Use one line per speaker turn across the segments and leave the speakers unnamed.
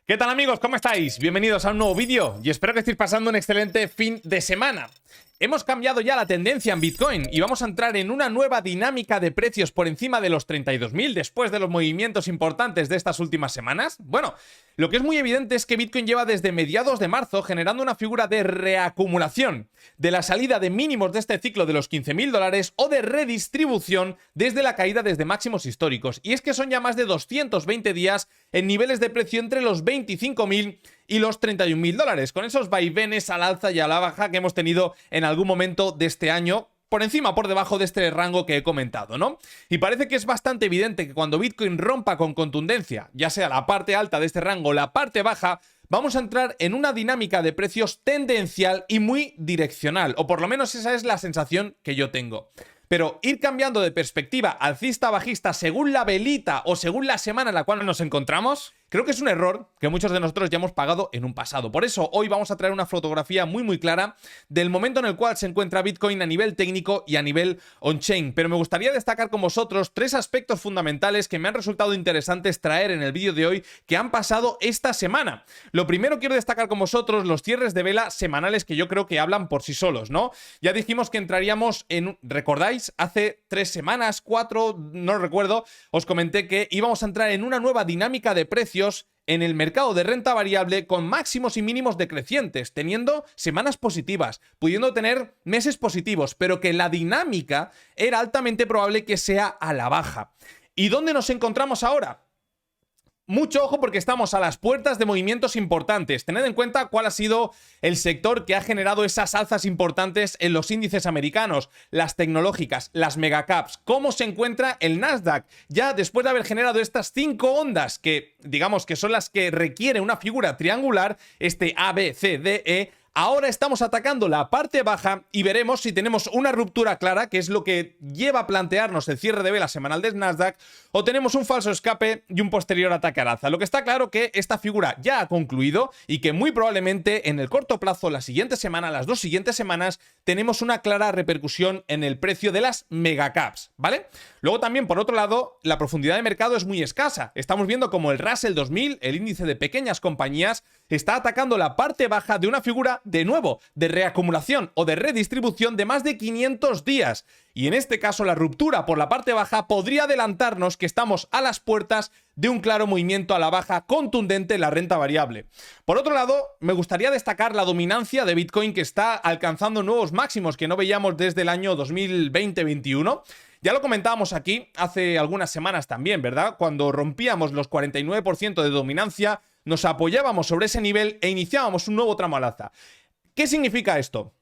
¿Qué tal, amigos? ¿Cómo estáis? Bienvenidos a un nuevo vídeo y espero que estéis pasando un excelente fin de semana. Hemos cambiado ya la tendencia en Bitcoin y vamos a entrar en una nueva dinámica de precios por encima de los 32.000 después de los movimientos importantes de estas últimas semanas. Bueno, lo que es muy evidente es que Bitcoin lleva desde mediados de marzo generando una figura de reacumulación, de la salida de mínimos de este ciclo de los $15.000 o de redistribución desde la caída desde máximos históricos. Y es que son ya más de 220 días en niveles de precio entre los 25.000 y los $31.000, con esos vaivenes al alza y a la baja que hemos tenido en algún momento de este año, por encima o por debajo de este rango que he comentado, ¿no? Y parece que es bastante evidente que cuando Bitcoin rompa con contundencia, ya sea la parte alta de este rango o la parte baja, vamos a entrar en una dinámica de precios tendencial y muy direccional, o por lo menos esa es la sensación que yo tengo. Pero ir cambiando de perspectiva alcista-bajista según la velita o según la semana en la cual nos encontramos, creo que es un error que muchos de nosotros ya hemos pagado en un pasado. Por eso hoy vamos a traer una fotografía muy clara del momento en el cual se encuentra Bitcoin a nivel técnico y a nivel on-chain. Pero me gustaría destacar con vosotros tres aspectos fundamentales que me han resultado interesantes traer en el vídeo de hoy que han pasado esta semana. Lo primero, quiero destacar con vosotros los cierres de vela semanales que yo creo que hablan por sí solos, ¿no? Ya dijimos que entraríamos en... ¿Recordáis? Hace 3 semanas, 4, no recuerdo, os comenté que íbamos a entrar en una nueva dinámica de precios en el mercado de renta variable con máximos y mínimos decrecientes, teniendo semanas positivas, pudiendo tener meses positivos, pero que la dinámica era altamente probable que sea a la baja. ¿Y dónde nos encontramos ahora? Mucho ojo porque estamos a las puertas de movimientos importantes. Tened en cuenta cuál ha sido el sector que ha generado esas alzas importantes en los índices americanos, las tecnológicas, las megacaps. ¿Cómo se encuentra el Nasdaq? Ya después de haber generado estas 5 ondas que, digamos, que son las que requiere una figura triangular, este A, B, C, D, E, ahora estamos atacando la parte baja y veremos si tenemos una ruptura clara, que es lo que lleva a plantearnos el cierre de vela semanal del Nasdaq, o tenemos un falso escape y un posterior ataque al alza. Lo que está claro que esta figura ya ha concluido y que muy probablemente en el corto plazo, la siguiente semana, las 2 siguientes semanas, tenemos una clara repercusión en el precio de las megacaps, ¿vale? Luego también, por otro lado, la profundidad de mercado es muy escasa. Estamos viendo como el Russell 2000, el índice de pequeñas compañías, está atacando la parte baja de una figura, de nuevo, de reacumulación o de redistribución de más de 500 días. Y en este caso, la ruptura por la parte baja podría adelantarnos que estamos a las puertas de un claro movimiento a la baja contundente en la renta variable. Por otro lado, me gustaría destacar la dominancia de Bitcoin, que está alcanzando nuevos máximos que no veíamos desde el año 2020-21. Ya lo comentábamos aquí hace algunas semanas también, ¿verdad? Cuando rompíamos los 49% de dominancia, nos apoyábamos sobre ese nivel e iniciábamos un nuevo tramo al alza. ¿Qué significa esto?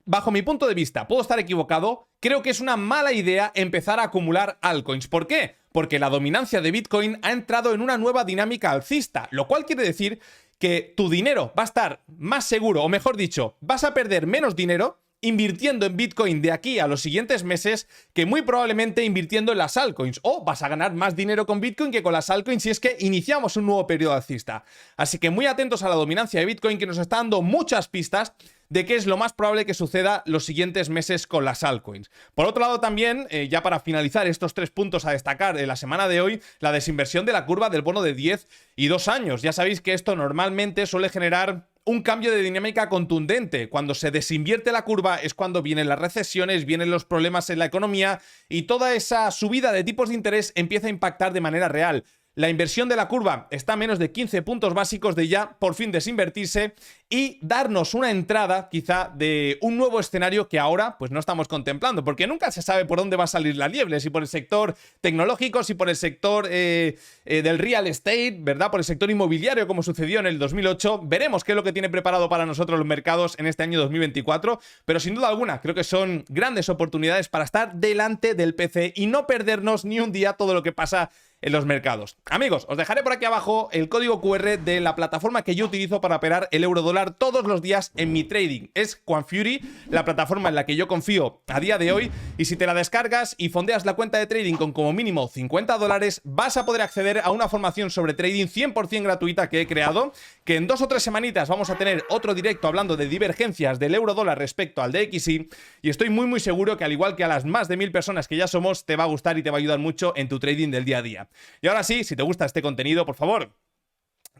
Bajo mi punto de vista, puedo estar equivocado, creo que es una mala idea empezar a acumular altcoins. ¿Por qué? Porque la dominancia de Bitcoin ha entrado en una nueva dinámica alcista, lo cual quiere decir que tu dinero va a estar más seguro, o mejor dicho, vas a perder menos dinero invirtiendo en Bitcoin de aquí a los siguientes meses que muy probablemente invirtiendo en las altcoins, o vas a ganar más dinero con Bitcoin que con las altcoins si es que iniciamos un nuevo periodo alcista. Así que muy atentos a la dominancia de Bitcoin, que nos está dando muchas pistas de qué es lo más probable que suceda los siguientes meses con las altcoins. Por otro lado también, ya para finalizar estos 3 puntos a destacar en la semana de hoy, la desinversión de la curva del bono de 10 y 2 años. Ya sabéis que esto normalmente suele generar un cambio de dinámica contundente. Cuando se desinvierte la curva es cuando vienen las recesiones, vienen los problemas en la economía y toda esa subida de tipos de interés empieza a impactar de manera real. La inversión de la curva está a menos de 15 puntos básicos de ya por fin desinvertirse y darnos una entrada quizá de un nuevo escenario que ahora pues no estamos contemplando, porque nunca se sabe por dónde va a salir la liebre, si por el sector tecnológico, si por el sector del real estate, ¿verdad? Por el sector inmobiliario, como sucedió en el 2008. Veremos qué es lo que tiene preparado para nosotros los mercados en este año 2024, pero sin duda alguna creo que son grandes oportunidades para estar delante del PC y no perdernos ni un día todo lo que pasa en los mercados. Amigos, os dejaré por aquí abajo el código QR de la plataforma que yo utilizo para operar el euro dólar todos los días en mi trading. Es Quantfury, la plataforma en la que yo confío a día de hoy, y si te la descargas y fondeas la cuenta de trading con como mínimo $50, vas a poder acceder a una formación sobre trading 100% gratuita que he creado, que en 2 o 3 semanitas vamos a tener otro directo hablando de divergencias del euro dólar respecto al DXY, y estoy muy seguro que al igual que a las más de 1000 personas que ya somos, te va a gustar y te va a ayudar mucho en tu trading del día a día. Y ahora sí, si te gusta este contenido, por favor,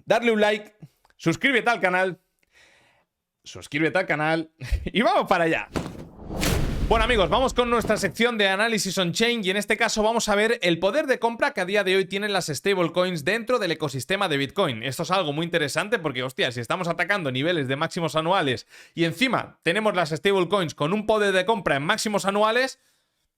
darle un like, suscríbete al canal y vamos para allá. Bueno amigos, vamos con nuestra sección de análisis on-chain y en este caso vamos a ver el poder de compra que a día de hoy tienen las stablecoins dentro del ecosistema de Bitcoin. Esto es algo muy interesante porque, hostia, si estamos atacando niveles de máximos anuales y encima tenemos las stablecoins con un poder de compra en máximos anuales,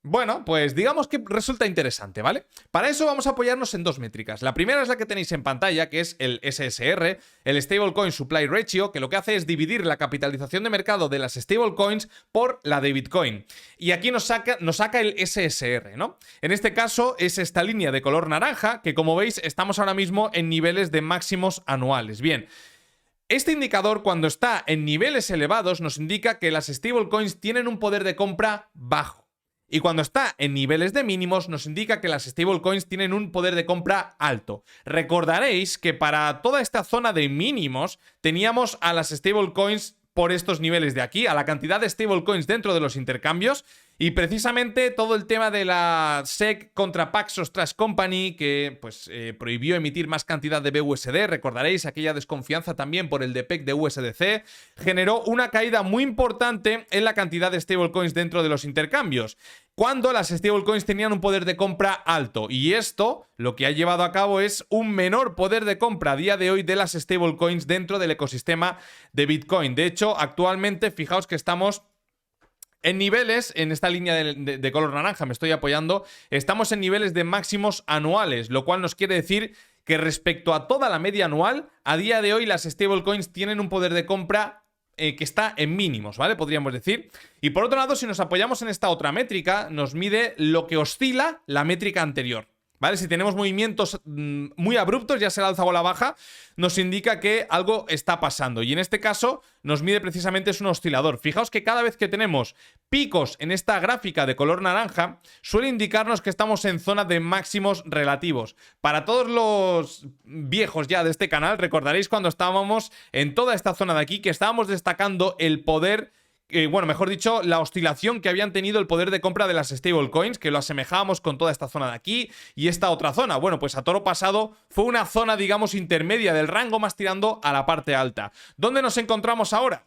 bueno, pues digamos que resulta interesante, ¿vale? Para eso vamos a apoyarnos en dos métricas. La primera es la que tenéis en pantalla, que es el SSR, el Stablecoin Supply Ratio, que lo que hace es dividir la capitalización de mercado de las stablecoins por la de Bitcoin. Y aquí nos saca el SSR, ¿no? En este caso es esta línea de color naranja, que como veis estamos ahora mismo en niveles de máximos anuales. Bien. Este indicador, cuando está en niveles elevados, nos indica que las stablecoins tienen un poder de compra bajo. Y cuando está en niveles de mínimos, nos indica que las stablecoins tienen un poder de compra alto. Recordaréis que para toda esta zona de mínimos teníamos a las stablecoins por estos niveles de aquí, a la cantidad de stablecoins dentro de los intercambios. Y precisamente todo el tema de la SEC contra Paxos Trust Company, que pues prohibió emitir más cantidad de BUSD, recordaréis aquella desconfianza también por el DPEC de USDC, generó una caída muy importante en la cantidad de stablecoins dentro de los intercambios, cuando las stablecoins tenían un poder de compra alto. Y esto lo que ha llevado a cabo es un menor poder de compra a día de hoy de las stablecoins dentro del ecosistema de Bitcoin. De hecho, actualmente, fijaos que estamos en niveles, en esta línea de color naranja me estoy apoyando, estamos en niveles de máximos anuales, lo cual nos quiere decir que respecto a toda la media anual, a día de hoy las stablecoins tienen un poder de compra que está en mínimos, ¿vale? Podríamos decir. Y por otro lado, si nos apoyamos en esta otra métrica, nos mide lo que oscila la métrica anterior, ¿vale? Si tenemos movimientos muy abruptos, ya sea la alza o la baja, nos indica que algo está pasando. Y en este caso nos mide precisamente, es un oscilador. Fijaos que cada vez que tenemos picos en esta gráfica de color naranja, suele indicarnos que estamos en zona de máximos relativos. Para todos los viejos ya de este canal, recordaréis cuando estábamos en toda esta zona de aquí, que estábamos destacando el poder... bueno, mejor dicho, la oscilación que habían tenido el poder de compra de las stablecoins, que lo asemejábamos con toda esta zona de aquí y esta otra zona. Bueno, pues a toro pasado fue una zona, digamos, intermedia del rango, más tirando a la parte alta. ¿Dónde nos encontramos ahora?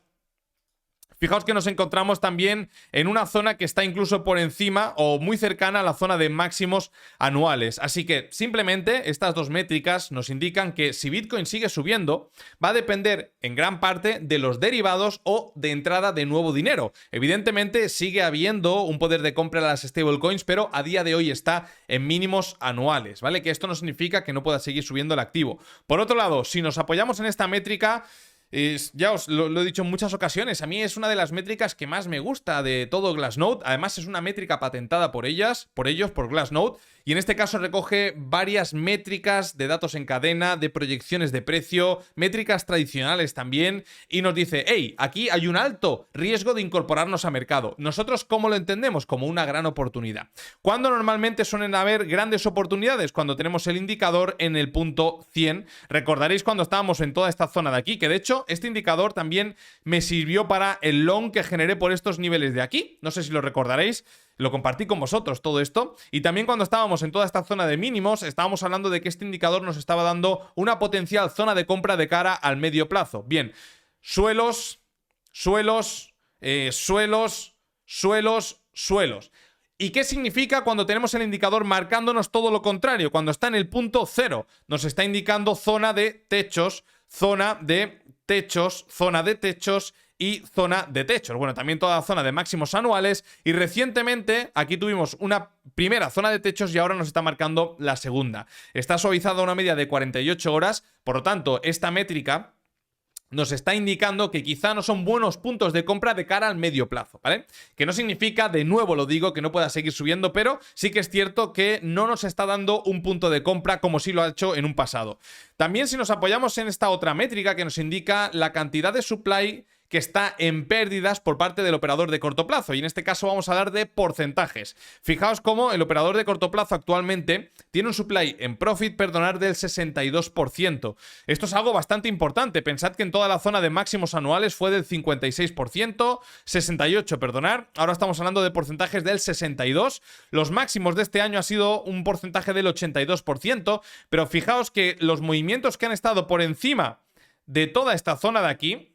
Fijaos que nos encontramos también en una zona que está incluso por encima o muy cercana a la zona de máximos anuales. Así que simplemente estas dos métricas nos indican que si Bitcoin sigue subiendo, va a depender en gran parte de los derivados o de entrada de nuevo dinero. Evidentemente sigue habiendo un poder de compra de las stablecoins, pero a día de hoy está en mínimos anuales, ¿vale? Que esto no significa que no pueda seguir subiendo el activo. Por otro lado, si nos apoyamos en esta métrica... ya os lo he dicho en muchas ocasiones, a mí es una de las métricas que más me gusta de todo Glassnode. Además es una métrica patentada por ellos, por Glassnode, y en este caso recoge varias métricas de datos en cadena, de proyecciones de precio, métricas tradicionales también, y nos dice, hey, aquí hay un alto riesgo de incorporarnos a mercado. ¿Nosotros cómo lo entendemos? Como una gran oportunidad. ¿Cuándo normalmente suelen haber grandes oportunidades? Cuando tenemos el indicador en el punto 100. Recordaréis cuando estábamos en toda esta zona de aquí, que de hecho este indicador también me sirvió para el long que generé por estos niveles de aquí. No sé si lo recordaréis, lo compartí con vosotros todo esto. Y también cuando estábamos en toda esta zona de mínimos, estábamos hablando de que este indicador nos estaba dando una potencial zona de compra de cara al medio plazo. Bien, suelos. ¿Y qué significa cuando tenemos el indicador marcándonos todo lo contrario? Cuando está en el punto 0, nos está indicando zona de techos, zona de techos y zona de techos. Bueno, también toda la zona de máximos anuales. Y recientemente aquí tuvimos una primera zona de techos y ahora nos está marcando la segunda. Está suavizada a una media de 48 horas. Por lo tanto, esta métrica nos está indicando que quizá no son buenos puntos de compra de cara al medio plazo, ¿vale? Que no significa, de nuevo lo digo, que no pueda seguir subiendo, pero sí que es cierto que no nos está dando un punto de compra como sí lo ha hecho en un pasado. También si nos apoyamos en esta otra métrica que nos indica la cantidad de supply que está en pérdidas por parte del operador de corto plazo. Y en este caso vamos a hablar de porcentajes. Fijaos cómo el operador de corto plazo actualmente tiene un supply en profit, perdonar, del 62%. Esto es algo bastante importante. Pensad que en toda la zona de máximos anuales fue del 56%, 68%, perdonar. Ahora estamos hablando de porcentajes del 62%. Los máximos de este año ha sido un porcentaje del 82%, pero fijaos que los movimientos que han estado por encima de toda esta zona de aquí,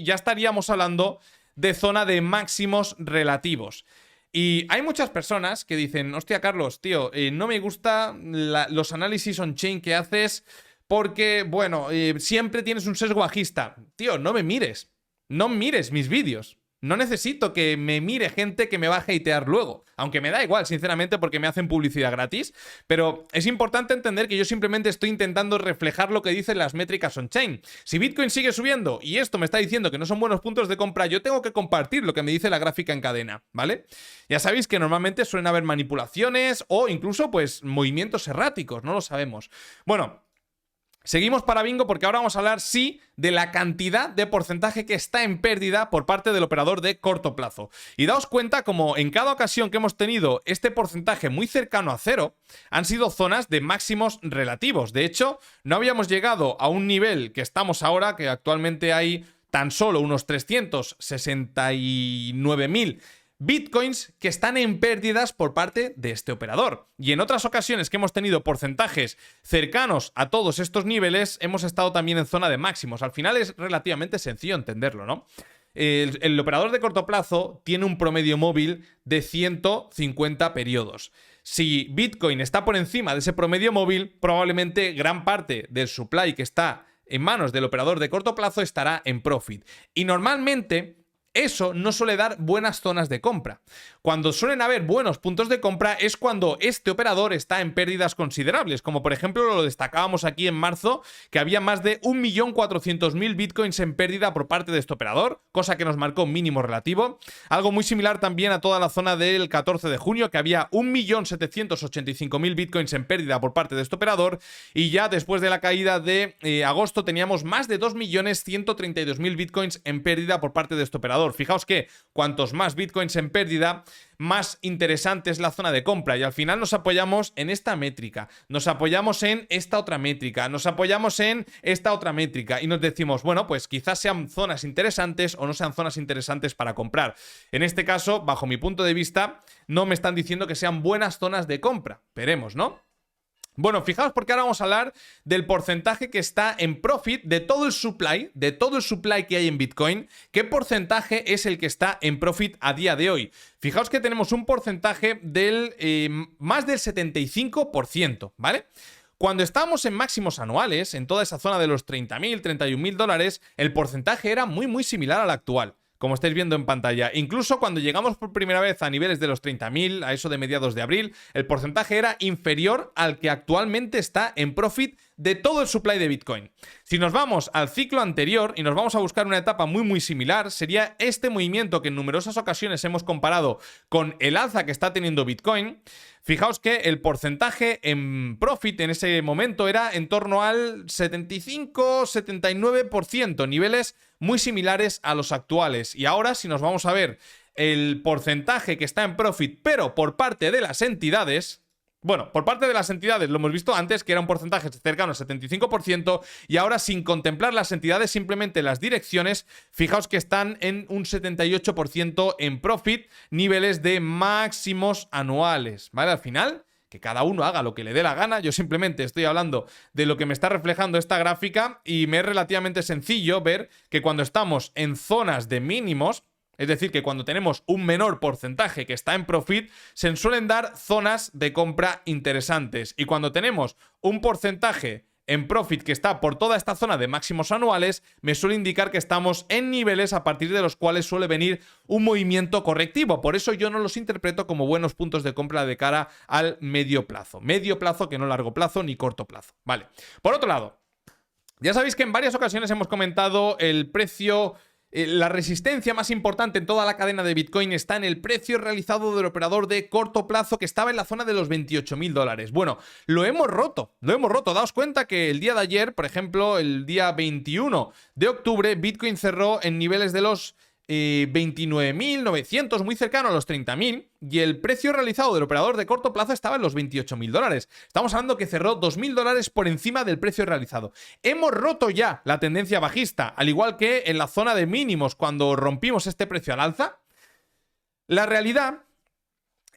ya estaríamos hablando de zona de máximos relativos. Y hay muchas personas que dicen, hostia, Carlos, tío, no me gusta los análisis on-chain que haces porque, bueno, siempre tienes un sesgo bajista. Tío, no me mires. No mires mis vídeos. No necesito que me mire gente que me va a hatear luego. Aunque me da igual, sinceramente, porque me hacen publicidad gratis. Pero es importante entender que yo simplemente estoy intentando reflejar lo que dicen las métricas on-chain. Si Bitcoin sigue subiendo y esto me está diciendo que no son buenos puntos de compra, yo tengo que compartir lo que me dice la gráfica en cadena, ¿vale? Ya sabéis que normalmente suelen haber manipulaciones o incluso, pues, movimientos erráticos. No lo sabemos. Bueno, seguimos para bingo porque ahora vamos a hablar, sí, de la cantidad de porcentaje que está en pérdida por parte del operador de corto plazo. Y daos cuenta como en cada ocasión que hemos tenido este porcentaje muy cercano a cero, han sido zonas de máximos relativos. De hecho, no habíamos llegado a un nivel que estamos ahora, que actualmente hay tan solo unos 369.000 Bitcoins que están en pérdidas por parte de este operador. Y en otras ocasiones que hemos tenido porcentajes cercanos a todos estos niveles, hemos estado también en zona de máximos. Al final es relativamente sencillo entenderlo, ¿no? El operador de corto plazo tiene un promedio móvil de 150 periodos. Si Bitcoin está por encima de ese promedio móvil, probablemente gran parte del supply que está en manos del operador de corto plazo estará en profit. Y normalmente eso no suele dar buenas zonas de compra. Cuando suelen haber buenos puntos de compra es cuando este operador está en pérdidas considerables, como por ejemplo lo destacábamos aquí en marzo, que había más de 1.400.000 Bitcoins en pérdida por parte de este operador, cosa que nos marcó un mínimo relativo. Algo muy similar también a toda la zona del 14 de junio, que había 1.785.000 Bitcoins en pérdida por parte de este operador, y ya después de la caída de agosto teníamos más de 2.132.000 Bitcoins en pérdida por parte de este operador. Fijaos que cuantos más Bitcoins en pérdida, más interesante es la zona de compra, y al final nos apoyamos en esta métrica, nos apoyamos en esta otra métrica, nos apoyamos en esta otra métrica y nos decimos, bueno, pues quizás sean zonas interesantes o no sean zonas interesantes para comprar. En este caso, bajo mi punto de vista, no me están diciendo que sean buenas zonas de compra. Veremos, ¿no? Bueno, fijaos porque ahora vamos a hablar del porcentaje que está en profit de todo el supply que hay en Bitcoin. ¿Qué porcentaje es el que está en profit a día de hoy? Fijaos que tenemos un porcentaje del más del 75%, ¿vale? Cuando estábamos en máximos anuales, en toda esa zona de los 30.000, 31.000 dólares, el porcentaje era muy similar al actual, como estáis viendo en pantalla. Incluso cuando llegamos por primera vez a niveles de los 30.000, a eso de mediados de abril, el porcentaje era inferior al que actualmente está en profit de todo el supply de Bitcoin. Si nos vamos al ciclo anterior y nos vamos a buscar una etapa muy similar, sería este movimiento que en numerosas ocasiones hemos comparado con el alza que está teniendo Bitcoin. Fijaos que el porcentaje en profit en ese momento era en torno al 75-79%, niveles muy similares a los actuales. Y ahora, si nos vamos a ver el porcentaje que está en profit, pero por parte de las entidades, bueno, por parte de las entidades lo hemos visto antes, que era un porcentaje cercano al 75%, y ahora sin contemplar las entidades, simplemente las direcciones, fijaos que están en un 78% en profit, niveles de máximos anuales, ¿vale? Al final, que cada uno haga lo que le dé la gana, yo simplemente estoy hablando de lo que me está reflejando esta gráfica, y me es relativamente sencillo ver que cuando estamos en zonas de mínimos, es decir, que cuando tenemos un menor porcentaje que está en profit, se suelen dar zonas de compra interesantes. Y cuando tenemos un porcentaje en profit que está por toda esta zona de máximos anuales, me suele indicar que estamos en niveles a partir de los cuales suele venir un movimiento correctivo. Por eso yo no los interpreto como buenos puntos de compra de cara al medio plazo. Medio plazo, que no largo plazo ni corto plazo. Vale. Por otro lado, ya sabéis que en varias ocasiones hemos comentado el precio La resistencia más importante en toda la cadena de Bitcoin está en el precio realizado del operador de corto plazo, que estaba en la zona de los $28.000. Bueno, lo hemos roto. Daos cuenta que el día de ayer, por ejemplo, el día 21 de octubre, Bitcoin cerró en niveles de los 29.900, muy cercano a los 30.000, y el precio realizado del operador de corto plazo estaba en los $28.000. Estamos hablando que cerró $2.000 por encima del precio realizado. Hemos roto ya la tendencia bajista, al igual que en la zona de mínimos cuando rompimos este precio al alza. La realidad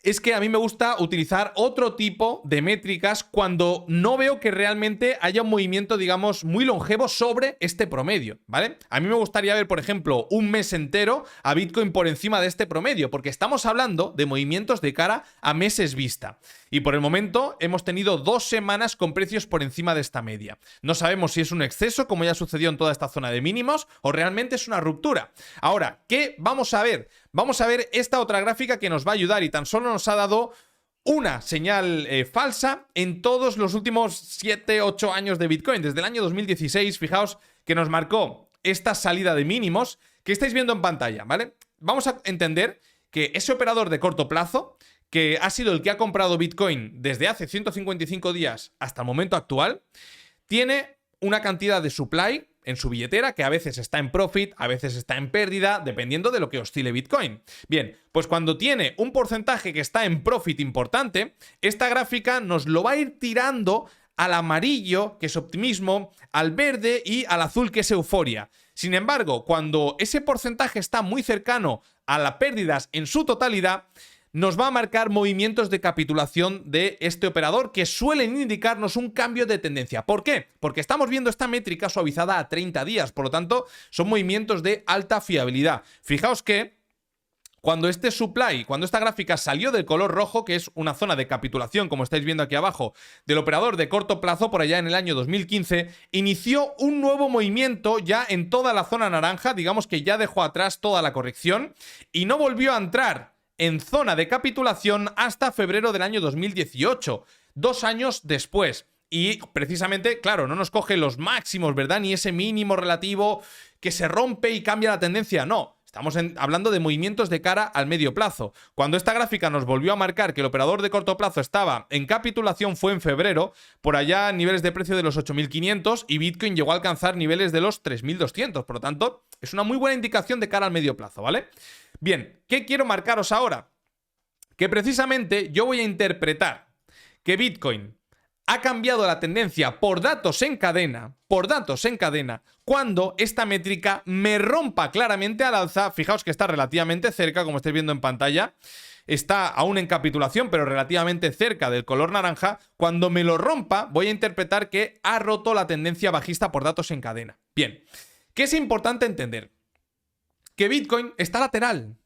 es que a mí me gusta utilizar otro tipo de métricas cuando no veo que realmente haya un movimiento, digamos, muy longevo sobre este promedio, ¿vale? A mí me gustaría ver, por ejemplo, un mes entero a Bitcoin por encima de este promedio, porque estamos hablando de movimientos de cara a meses vista. Y por el momento hemos tenido 2 semanas con precios por encima de esta media. No sabemos si es un exceso, como ya sucedió en toda esta zona de mínimos, o realmente es una ruptura. Ahora, ¿qué vamos a ver? Vamos a ver esta otra gráfica que nos va a ayudar y tan solo nos ha dado una señal falsa en todos los últimos 7-8 años de Bitcoin. Desde el año 2016, fijaos que nos marcó esta salida de mínimos que estáis viendo en pantalla, ¿vale? Vamos a entender que ese operador de corto plazo, que ha sido el que ha comprado Bitcoin desde hace 155 días hasta el momento actual, tiene una cantidad de supply en su billetera que a veces está en profit, a veces está en pérdida, dependiendo de lo que oscile Bitcoin. Bien, pues cuando tiene un porcentaje que está en profit importante, esta gráfica nos lo va a ir tirando al amarillo, que es optimismo, al verde y al azul, que es euforia. Sin embargo, cuando ese porcentaje está muy cercano a las pérdidas en su totalidad, nos va a marcar movimientos de capitulación de este operador que suelen indicarnos un cambio de tendencia. ¿Por qué? Porque estamos viendo esta métrica suavizada a 30 días, por lo tanto, son movimientos de alta fiabilidad. Fijaos que cuando este supply, cuando esta gráfica salió del color rojo, que es una zona de capitulación, como estáis viendo aquí abajo, del operador de corto plazo, por allá en el año 2015, inició un nuevo movimiento ya en toda la zona naranja, digamos que ya dejó atrás toda la corrección y no volvió a entrar en zona de capitulación hasta febrero del año 2018, 2 años después. Y precisamente, claro, no nos coge los máximos, ¿verdad? Ni ese mínimo relativo que se rompe y cambia la tendencia, no. Estamos hablando de movimientos de cara al medio plazo. Cuando esta gráfica nos volvió a marcar que el operador de corto plazo estaba en capitulación fue en febrero, por allá niveles de precio de los 8.500 y Bitcoin llegó a alcanzar niveles de los 3.200. Por lo tanto, es una muy buena indicación de cara al medio plazo, ¿vale? Bien, ¿qué quiero marcaros ahora? Que precisamente yo voy a interpretar que Bitcoin ha cambiado la tendencia por datos en cadena, cuando esta métrica me rompa claramente al alza. Fijaos que está relativamente cerca, como estáis viendo en pantalla. Está aún en capitulación, pero relativamente cerca del color naranja. Cuando me lo rompa, voy a interpretar que ha roto la tendencia bajista por datos en cadena. Bien, ¿qué es importante entender? Que Bitcoin está lateral.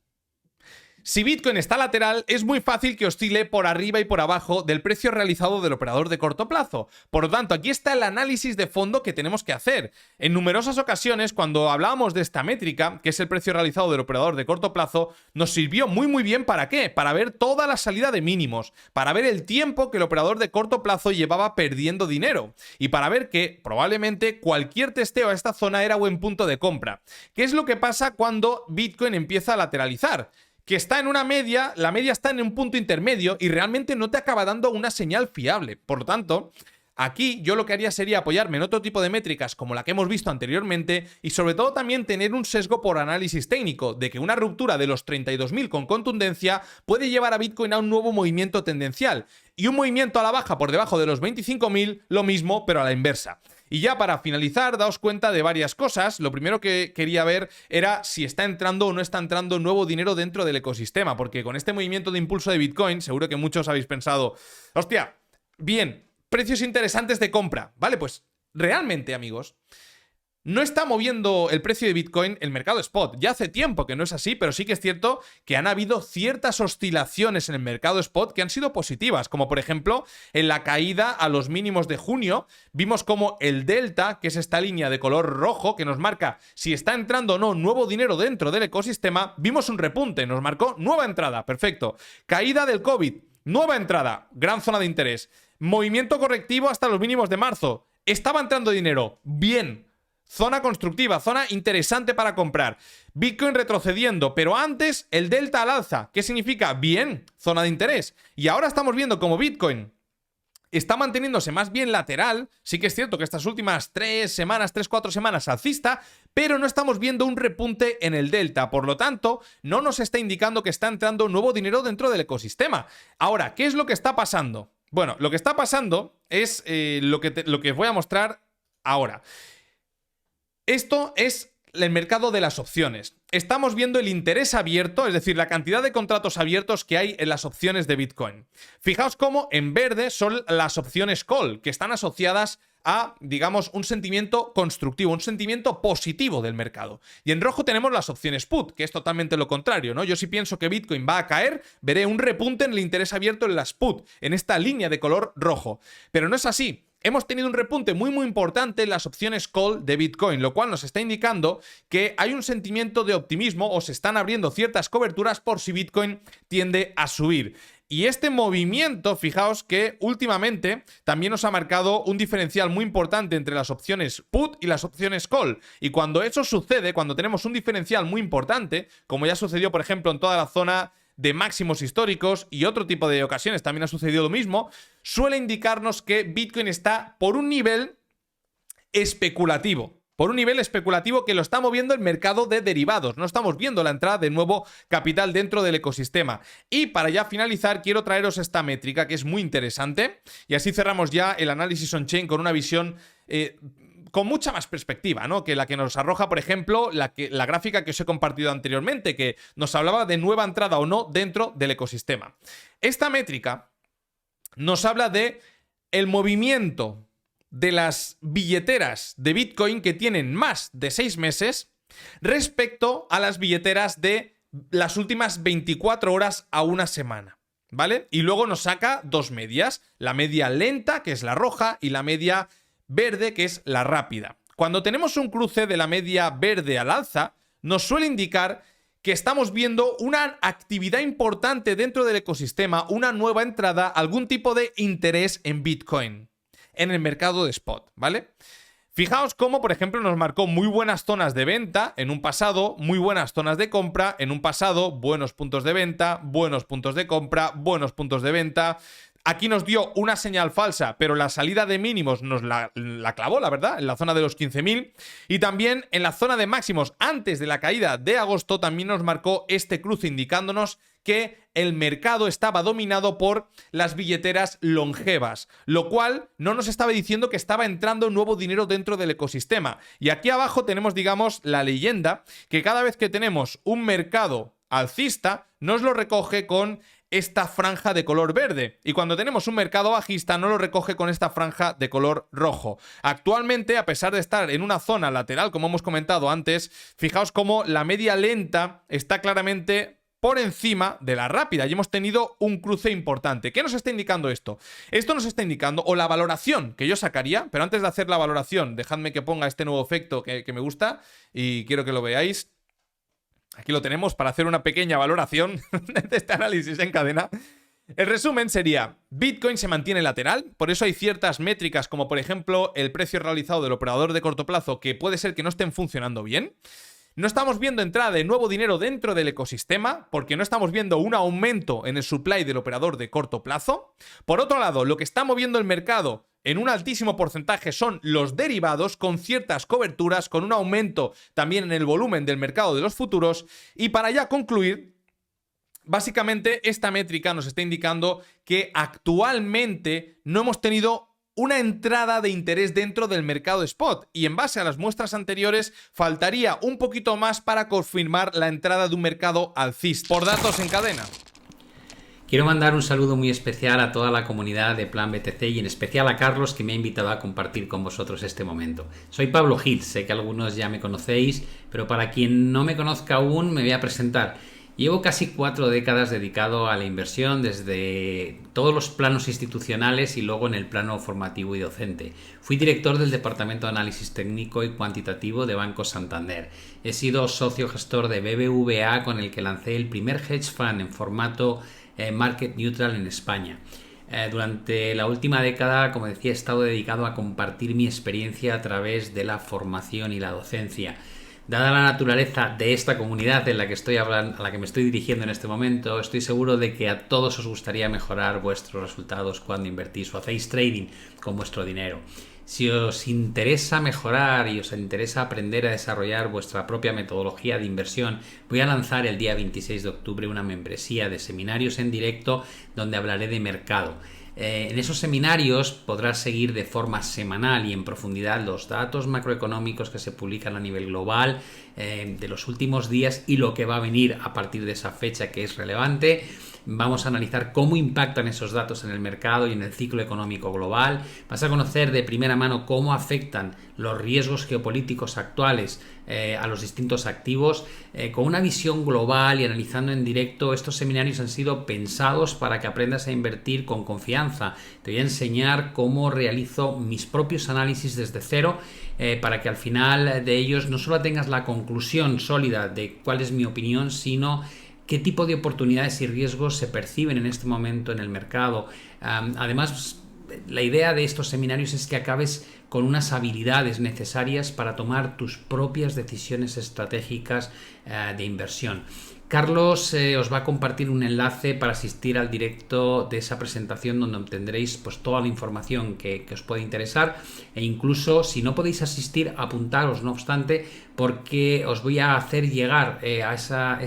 Si Bitcoin está lateral, es muy fácil que oscile por arriba y por abajo del precio realizado del operador de corto plazo. Por lo tanto, aquí está el análisis de fondo que tenemos que hacer. En numerosas ocasiones, cuando hablábamos de esta métrica, que es el precio realizado del operador de corto plazo, nos sirvió muy bien ¿para qué? Para ver toda la salida de mínimos, para ver el tiempo que el operador de corto plazo llevaba perdiendo dinero y para ver que probablemente cualquier testeo a esta zona era buen punto de compra. ¿Qué es lo que pasa cuando Bitcoin empieza a lateralizar? Que está en una media, la media está en un punto intermedio y realmente no te acaba dando una señal fiable. Por lo tanto, aquí yo lo que haría sería apoyarme en otro tipo de métricas como la que hemos visto anteriormente y sobre todo también tener un sesgo por análisis técnico de que una ruptura de los 32.000 con contundencia puede llevar a Bitcoin a un nuevo movimiento tendencial y un movimiento a la baja por debajo de los 25.000, lo mismo pero a la inversa. Y ya para finalizar, daos cuenta de varias cosas. Lo primero que quería ver era si está entrando o no está entrando nuevo dinero dentro del ecosistema, porque con este movimiento de impulso de Bitcoin, seguro que muchos habéis pensado, hostia, bien, precios interesantes de compra. Vale, pues realmente, amigos, no está moviendo el precio de Bitcoin el mercado spot. Ya hace tiempo que no es así, pero sí que es cierto que han habido ciertas oscilaciones en el mercado spot que han sido positivas, como por ejemplo en la caída a los mínimos de junio. Vimos como el delta, que es esta línea de color rojo que nos marca si está entrando o no nuevo dinero dentro del ecosistema, vimos un repunte, nos marcó nueva entrada, perfecto. Caída del COVID, nueva entrada, gran zona de interés. Movimiento correctivo hasta los mínimos de marzo, estaba entrando dinero, bien. zona constructiva, zona interesante para comprar. Bitcoin retrocediendo, pero antes el delta al alza. ¿Qué significa? Bien, zona de interés. Y ahora estamos viendo como Bitcoin está manteniéndose más bien lateral. Sí que es cierto que estas últimas 4 semanas alcista, pero no estamos viendo un repunte en el delta. Por lo tanto, no nos está indicando que está entrando nuevo dinero dentro del ecosistema. Ahora, ¿qué es lo que está pasando? Bueno, lo que está pasando es lo que os voy a mostrar ahora. Esto es el mercado de las opciones. Estamos viendo el interés abierto, es decir, la cantidad de contratos abiertos que hay en las opciones de Bitcoin. Fijaos cómo en verde son las opciones call, que están asociadas a, digamos, un sentimiento constructivo, un sentimiento positivo del mercado. Y en rojo tenemos las opciones put, que es totalmente lo contrario, ¿no? Yo si pienso que Bitcoin va a caer, veré un repunte en el interés abierto en las put, en esta línea de color rojo. Pero no es así. Hemos tenido un repunte muy importante en las opciones call de Bitcoin, lo cual nos está indicando que hay un sentimiento de optimismo o se están abriendo ciertas coberturas por si Bitcoin tiende a subir. Y este movimiento, fijaos que últimamente también nos ha marcado un diferencial muy importante entre las opciones put y las opciones call. Y cuando eso sucede, cuando tenemos un diferencial muy importante, como ya sucedió por ejemplo en toda la zona de máximos históricos y otro tipo de ocasiones también ha sucedido lo mismo, suele indicarnos que Bitcoin está por un nivel especulativo. Por un nivel especulativo que lo está moviendo el mercado de derivados. No estamos viendo la entrada de nuevo capital dentro del ecosistema. Y para ya finalizar, quiero traeros esta métrica que es muy interesante. Y así cerramos ya el análisis on-chain con una visión con mucha más perspectiva, ¿no? Que la que nos arroja, por ejemplo, la gráfica que os he compartido anteriormente, que nos hablaba de nueva entrada o no dentro del ecosistema. Esta métrica nos habla de el movimiento de las billeteras de Bitcoin que tienen más de 6 meses respecto a las billeteras de las últimas 24 horas a una semana, ¿vale? Y luego nos saca dos medias, la media lenta, que es la roja, y la media verde, que es la rápida. Cuando tenemos un cruce de la media verde al alza, nos suele indicar que estamos viendo una actividad importante dentro del ecosistema, una nueva entrada, algún tipo de interés en Bitcoin en el mercado de spot, ¿vale? Fijaos cómo, por ejemplo, nos marcó muy buenas zonas de venta en un pasado, muy buenas zonas de compra en un pasado, buenos puntos de venta, buenos puntos de compra, buenos puntos de venta. Aquí nos dio una señal falsa, pero la salida de mínimos nos la clavó, la verdad, en la zona de los 15.000. Y también en la zona de máximos, antes de la caída de agosto, también nos marcó este cruce indicándonos que el mercado estaba dominado por las billeteras longevas, lo cual no nos estaba diciendo que estaba entrando nuevo dinero dentro del ecosistema. Y aquí abajo tenemos, digamos, la leyenda, que cada vez que tenemos un mercado alcista, nos lo recoge con esta franja de color verde, y cuando tenemos un mercado bajista no lo recoge con esta franja de color rojo. Actualmente, a pesar de estar en una zona lateral, como hemos comentado antes, fijaos cómo la media lenta está claramente por encima de la rápida y hemos tenido un cruce importante. ¿Qué nos está indicando esto? Esto nos está indicando, o la valoración que yo sacaría, pero antes de hacer la valoración, dejadme que ponga este nuevo efecto que me gusta y quiero que lo veáis. Aquí lo tenemos para hacer una pequeña valoración de este análisis en cadena. El resumen sería, Bitcoin se mantiene lateral, por eso hay ciertas métricas como por ejemplo el precio realizado del operador de corto plazo que puede ser que no estén funcionando bien. No estamos viendo entrada de nuevo dinero dentro del ecosistema porque no estamos viendo un aumento en el supply del operador de corto plazo. Por otro lado, lo que está moviendo el mercado en un altísimo porcentaje son los derivados con ciertas coberturas, con un aumento también en el volumen del mercado de los futuros. Y para ya concluir, básicamente esta métrica nos está indicando que actualmente no hemos tenido una entrada de interés dentro del mercado spot y en base a las muestras anteriores faltaría un poquito más para confirmar la entrada de un mercado alcista. Por datos en cadena.
Quiero mandar un saludo muy especial a toda la comunidad de Plan BTC y en especial a Carlos, que me ha invitado a compartir con vosotros este momento. Soy Pablo Gil, sé que algunos ya me conocéis, pero para quien no me conozca aún me voy a presentar. Llevo casi 4 décadas dedicado a la inversión desde todos los planos institucionales y luego en el plano formativo y docente. Fui director del Departamento de Análisis Técnico y Cuantitativo de Banco Santander. He sido socio gestor de BBVA, con el que lancé el primer hedge fund en formato market neutral en España. Durante la última década, como decía, he estado dedicado a compartir mi experiencia a través de la formación y la docencia. Dada la naturaleza de esta comunidad en la que estoy hablando, a la que me estoy dirigiendo en este momento, estoy seguro de que a todos os gustaría mejorar vuestros resultados cuando invertís o hacéis trading con vuestro dinero. Si os interesa mejorar y os interesa aprender a desarrollar vuestra propia metodología de inversión, voy a lanzar el día 26 de octubre una membresía de seminarios en directo donde hablaré de mercado. En esos seminarios podrás seguir de forma semanal y en profundidad los datos macroeconómicos que se publican a nivel global de los últimos días y lo que va a venir a partir de esa fecha que es relevante. Vamos a analizar cómo impactan esos datos en el mercado y en el ciclo económico global. Vas a conocer de primera mano cómo afectan los riesgos geopolíticos actuales a los distintos activos. Con una visión global y analizando en directo, estos seminarios han sido pensados para que aprendas a invertir con confianza. Te voy a enseñar cómo realizo mis propios análisis desde cero para que al final de ellos no solo tengas la conclusión sólida de cuál es mi opinión, sino qué tipo de oportunidades y riesgos se perciben en este momento en el mercado. Además, la idea de estos seminarios es que acabes con unas habilidades necesarias para tomar tus propias decisiones estratégicas de inversión. Carlos os va a compartir un enlace para asistir al directo de esa presentación donde obtendréis pues, toda la información que os puede interesar e incluso si no podéis asistir, apuntaros no obstante porque os voy a hacer llegar a esa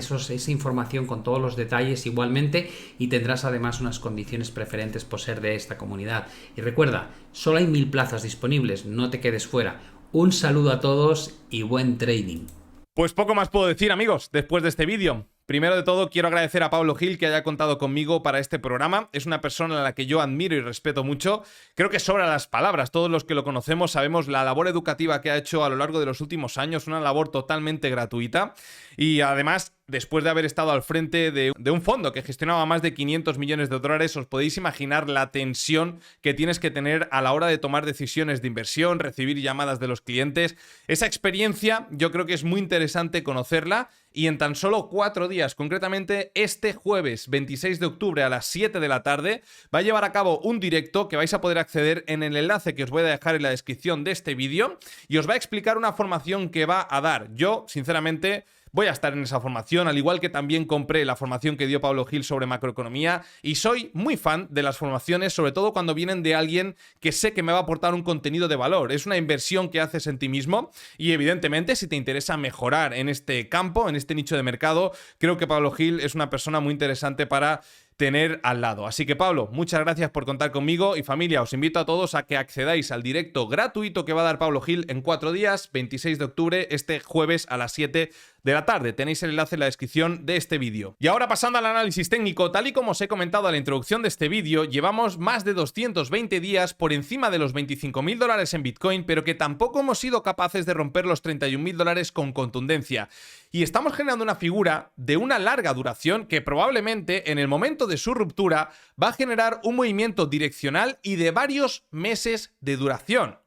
información con todos los detalles igualmente y tendrás además unas condiciones preferentes por ser de esta comunidad. Y recuerda, solo hay 1000 plazas disponibles, no te quedes fuera. Un saludo a todos y buen trading.
Pues poco más puedo decir, amigos, después de este vídeo. Primero de todo, quiero agradecer a Pablo Gil que haya contado conmigo para este programa. Es una persona a la que yo admiro y respeto mucho. Creo que sobra las palabras. Todos los que lo conocemos sabemos la labor educativa que ha hecho a lo largo de los últimos años, una labor totalmente gratuita. Y además, después de haber estado al frente de un fondo que gestionaba más de 500 millones de dólares, os podéis imaginar la tensión que tienes que tener a la hora de tomar decisiones de inversión, recibir llamadas de los clientes. Esa experiencia yo creo que es muy interesante conocerla y en tan solo 4 días, concretamente este jueves 26 de octubre a las 7 de la tarde, va a llevar a cabo un directo que vais a poder acceder en el enlace que os voy a dejar en la descripción de este vídeo y os va a explicar una formación que va a dar. Yo, sinceramente, voy a estar en esa formación, al igual que también compré la formación que dio Pablo Gil sobre macroeconomía y soy muy fan de las formaciones, sobre todo cuando vienen de alguien que sé que me va a aportar un contenido de valor. Es una inversión que haces en ti mismo y evidentemente si te interesa mejorar en este campo, en este nicho de mercado, creo que Pablo Gil es una persona muy interesante para tener al lado. Así que Pablo, muchas gracias por contar conmigo y familia, os invito a todos a que accedáis al directo gratuito que va a dar Pablo Gil en 4 días, 26 de octubre, este jueves a las 7 de la tarde. Tenéis el enlace en la descripción de este vídeo. Y ahora pasando al análisis técnico, tal y como os he comentado a la introducción de este vídeo, llevamos más de 220 días por encima de los 25.000 dólares en Bitcoin, pero que tampoco hemos sido capaces de romper los 31.000 dólares con contundencia. Y estamos generando una figura de una larga duración que probablemente en el momento de su ruptura va a generar un movimiento direccional y de varios meses de duración.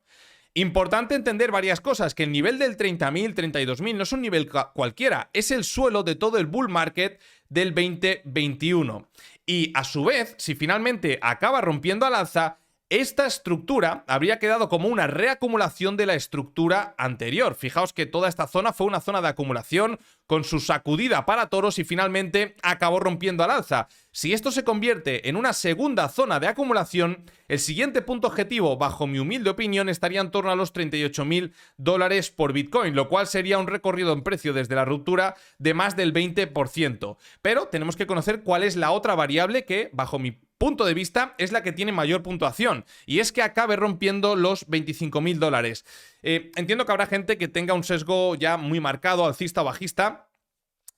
Importante entender varias cosas, que el nivel del 30.000, 32.000 no es un nivel cualquiera, es el suelo de todo el bull market del 2021. Y a su vez, si finalmente acaba rompiendo al alza, esta estructura habría quedado como una reacumulación de la estructura anterior. Fijaos que toda esta zona fue una zona de acumulación con su sacudida para toros y finalmente acabó rompiendo al alza. Si esto se convierte en una segunda zona de acumulación, el siguiente punto objetivo, bajo mi humilde opinión, estaría en torno a los 38.000 dólares por Bitcoin, lo cual sería un recorrido en precio desde la ruptura de más del 20%. Pero tenemos que conocer cuál es la otra variable que, bajo mi punto de vista, es la que tiene mayor puntuación, y es que acabe rompiendo los 25.000 dólares. Entiendo que habrá gente que tenga un sesgo ya muy marcado, alcista o bajista.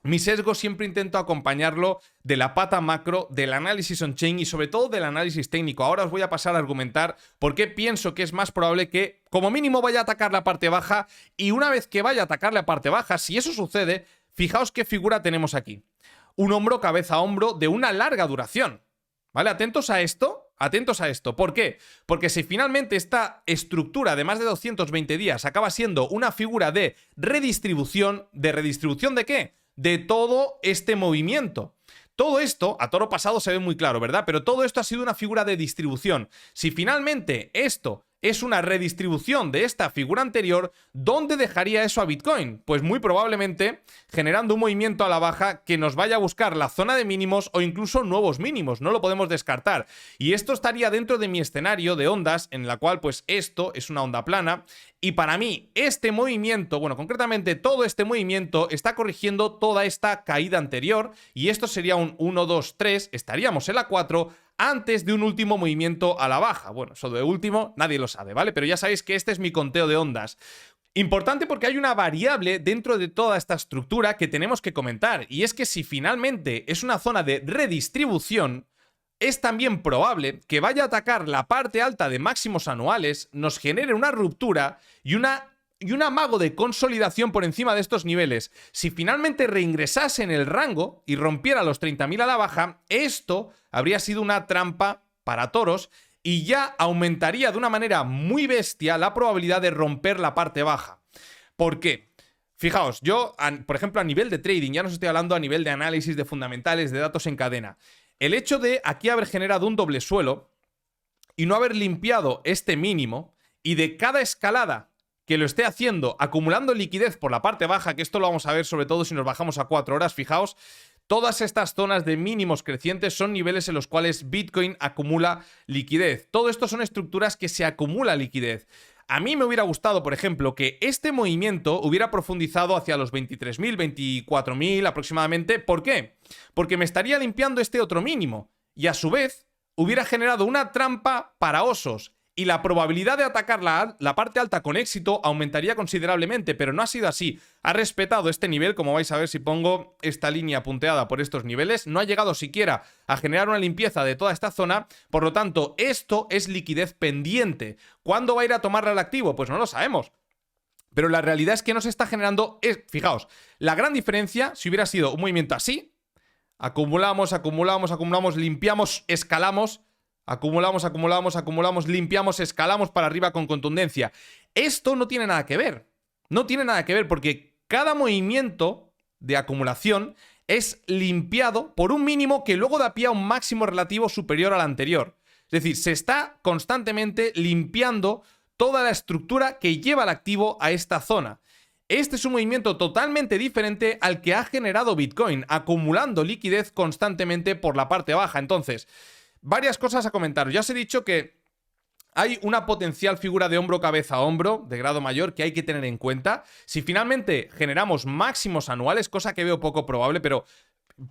Mi sesgo siempre intento acompañarlo de la pata macro, del análisis on-chain y sobre todo del análisis técnico. Ahora os voy a pasar a argumentar por qué pienso que es más probable que como mínimo vaya a atacar la parte baja, y una vez que vaya a atacar la parte baja, si eso sucede, fijaos qué figura tenemos aquí. Un hombro cabeza a hombro de una larga duración. ¿Vale? Atentos a esto. Atentos a esto. ¿Por qué? Porque si finalmente esta estructura de más de 220 días acaba siendo una figura de redistribución ¿de qué? De todo este movimiento. todo esto, a toro pasado se ve muy claro, ¿verdad? Pero todo esto ha sido una figura de distribución. Si finalmente esto es una redistribución de esta figura anterior, ¿dónde dejaría eso a Bitcoin? Pues muy probablemente generando un movimiento a la baja que nos vaya a buscar la zona de mínimos o incluso nuevos mínimos, no lo podemos descartar. Y esto estaría dentro de mi escenario de ondas, en la cual pues esto es una onda plana, y para mí este movimiento, bueno, concretamente todo este movimiento está corrigiendo toda esta caída anterior, y esto sería un 1, 2, 3, estaríamos en la 4, antes de un último movimiento a la baja. Bueno, eso de último nadie lo sabe, ¿vale? Pero ya sabéis que este es mi conteo de ondas. Importante porque hay una variable dentro de toda esta estructura que tenemos que comentar, y es que si finalmente es una zona de redistribución, es también probable que vaya a atacar la parte alta de máximos anuales, nos genere una ruptura y un amago de consolidación por encima de estos niveles. Si finalmente reingresase en el rango y rompiera los 30.000 a la baja, esto habría sido una trampa para toros y ya aumentaría de una manera muy bestia la probabilidad de romper la parte baja. ¿Por qué? Fijaos, yo, por ejemplo, a nivel de trading, ya no os estoy hablando a nivel de análisis de fundamentales, de datos en cadena. El hecho de aquí haber generado un doble suelo y no haber limpiado este mínimo, y de cada escalada que lo esté haciendo acumulando liquidez por la parte baja, que esto lo vamos a ver sobre todo si nos bajamos a 4 horas, fijaos, todas estas zonas de mínimos crecientes son niveles en los cuales Bitcoin acumula liquidez. Todo esto son estructuras que se acumula liquidez. A mí me hubiera gustado, por ejemplo, que este movimiento hubiera profundizado hacia los 23.000, 24.000 aproximadamente. ¿Por qué? Porque me estaría limpiando este otro mínimo y a su vez hubiera generado una trampa para osos. Y la probabilidad de atacar la parte alta con éxito aumentaría considerablemente, pero no ha sido así. Ha respetado este nivel, como vais a ver si pongo esta línea punteada por estos niveles. No ha llegado siquiera a generar una limpieza de toda esta zona. Por lo tanto, esto es liquidez pendiente. ¿Cuándo va a ir a tomarla el activo? Pues no lo sabemos. Pero la realidad es que no se está generando... Fijaos, la gran diferencia, si hubiera sido un movimiento así, acumulamos, limpiamos, escalamos... Acumulamos, limpiamos, escalamos para arriba con contundencia. Esto no tiene nada que ver. No tiene nada que ver porque cada movimiento de acumulación es limpiado por un mínimo que luego da pie a un máximo relativo superior al anterior. Es decir, se está constantemente limpiando toda la estructura que lleva al activo a esta zona. Este es un movimiento totalmente diferente al que ha generado Bitcoin, acumulando liquidez constantemente por la parte baja. Entonces... varias cosas a comentaros. Ya os he dicho que hay una potencial figura de hombro, cabeza, hombro, de grado mayor, que hay que tener en cuenta. Si finalmente generamos máximos anuales, cosa que veo poco probable, pero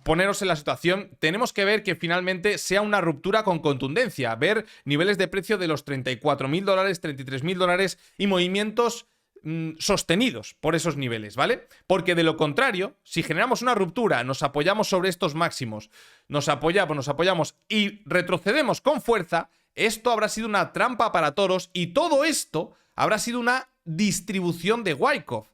poneros en la situación, tenemos que ver que finalmente sea una ruptura con contundencia. Ver niveles de precio de los $34.000, $33.000 y movimientos sostenidos por esos niveles, ¿vale? Porque de lo contrario, si generamos una ruptura, nos apoyamos sobre estos máximos, nos apoyamos y retrocedemos con fuerza, esto habrá sido una trampa para toros y todo esto habrá sido una distribución de Wyckoff,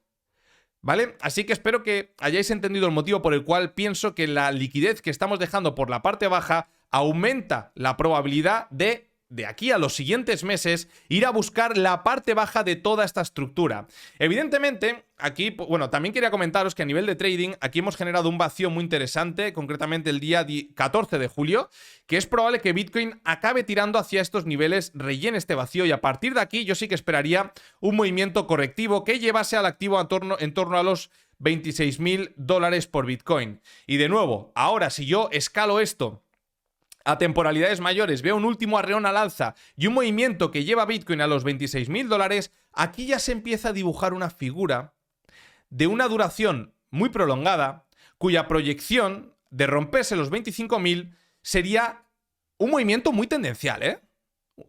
¿vale? Así que espero que hayáis entendido el motivo por el cual pienso que la liquidez que estamos dejando por la parte baja aumenta la probabilidad de aquí a los siguientes meses, ir a buscar la parte baja de toda esta estructura. Evidentemente, aquí, bueno, también quería comentaros que a nivel de trading, aquí hemos generado un vacío muy interesante, concretamente el día 14 de julio, que es probable que Bitcoin acabe tirando hacia estos niveles, rellene este vacío, y a partir de aquí yo sí que esperaría un movimiento correctivo que llevase al activo en torno a los $26.000 por Bitcoin. Y de nuevo, ahora si yo escalo esto a temporalidades mayores, veo un último arreón al alza y un movimiento que lleva Bitcoin a los $26.000, aquí ya se empieza a dibujar una figura de una duración muy prolongada, cuya proyección de romperse los 25.000 sería un movimiento muy tendencial, ¿eh?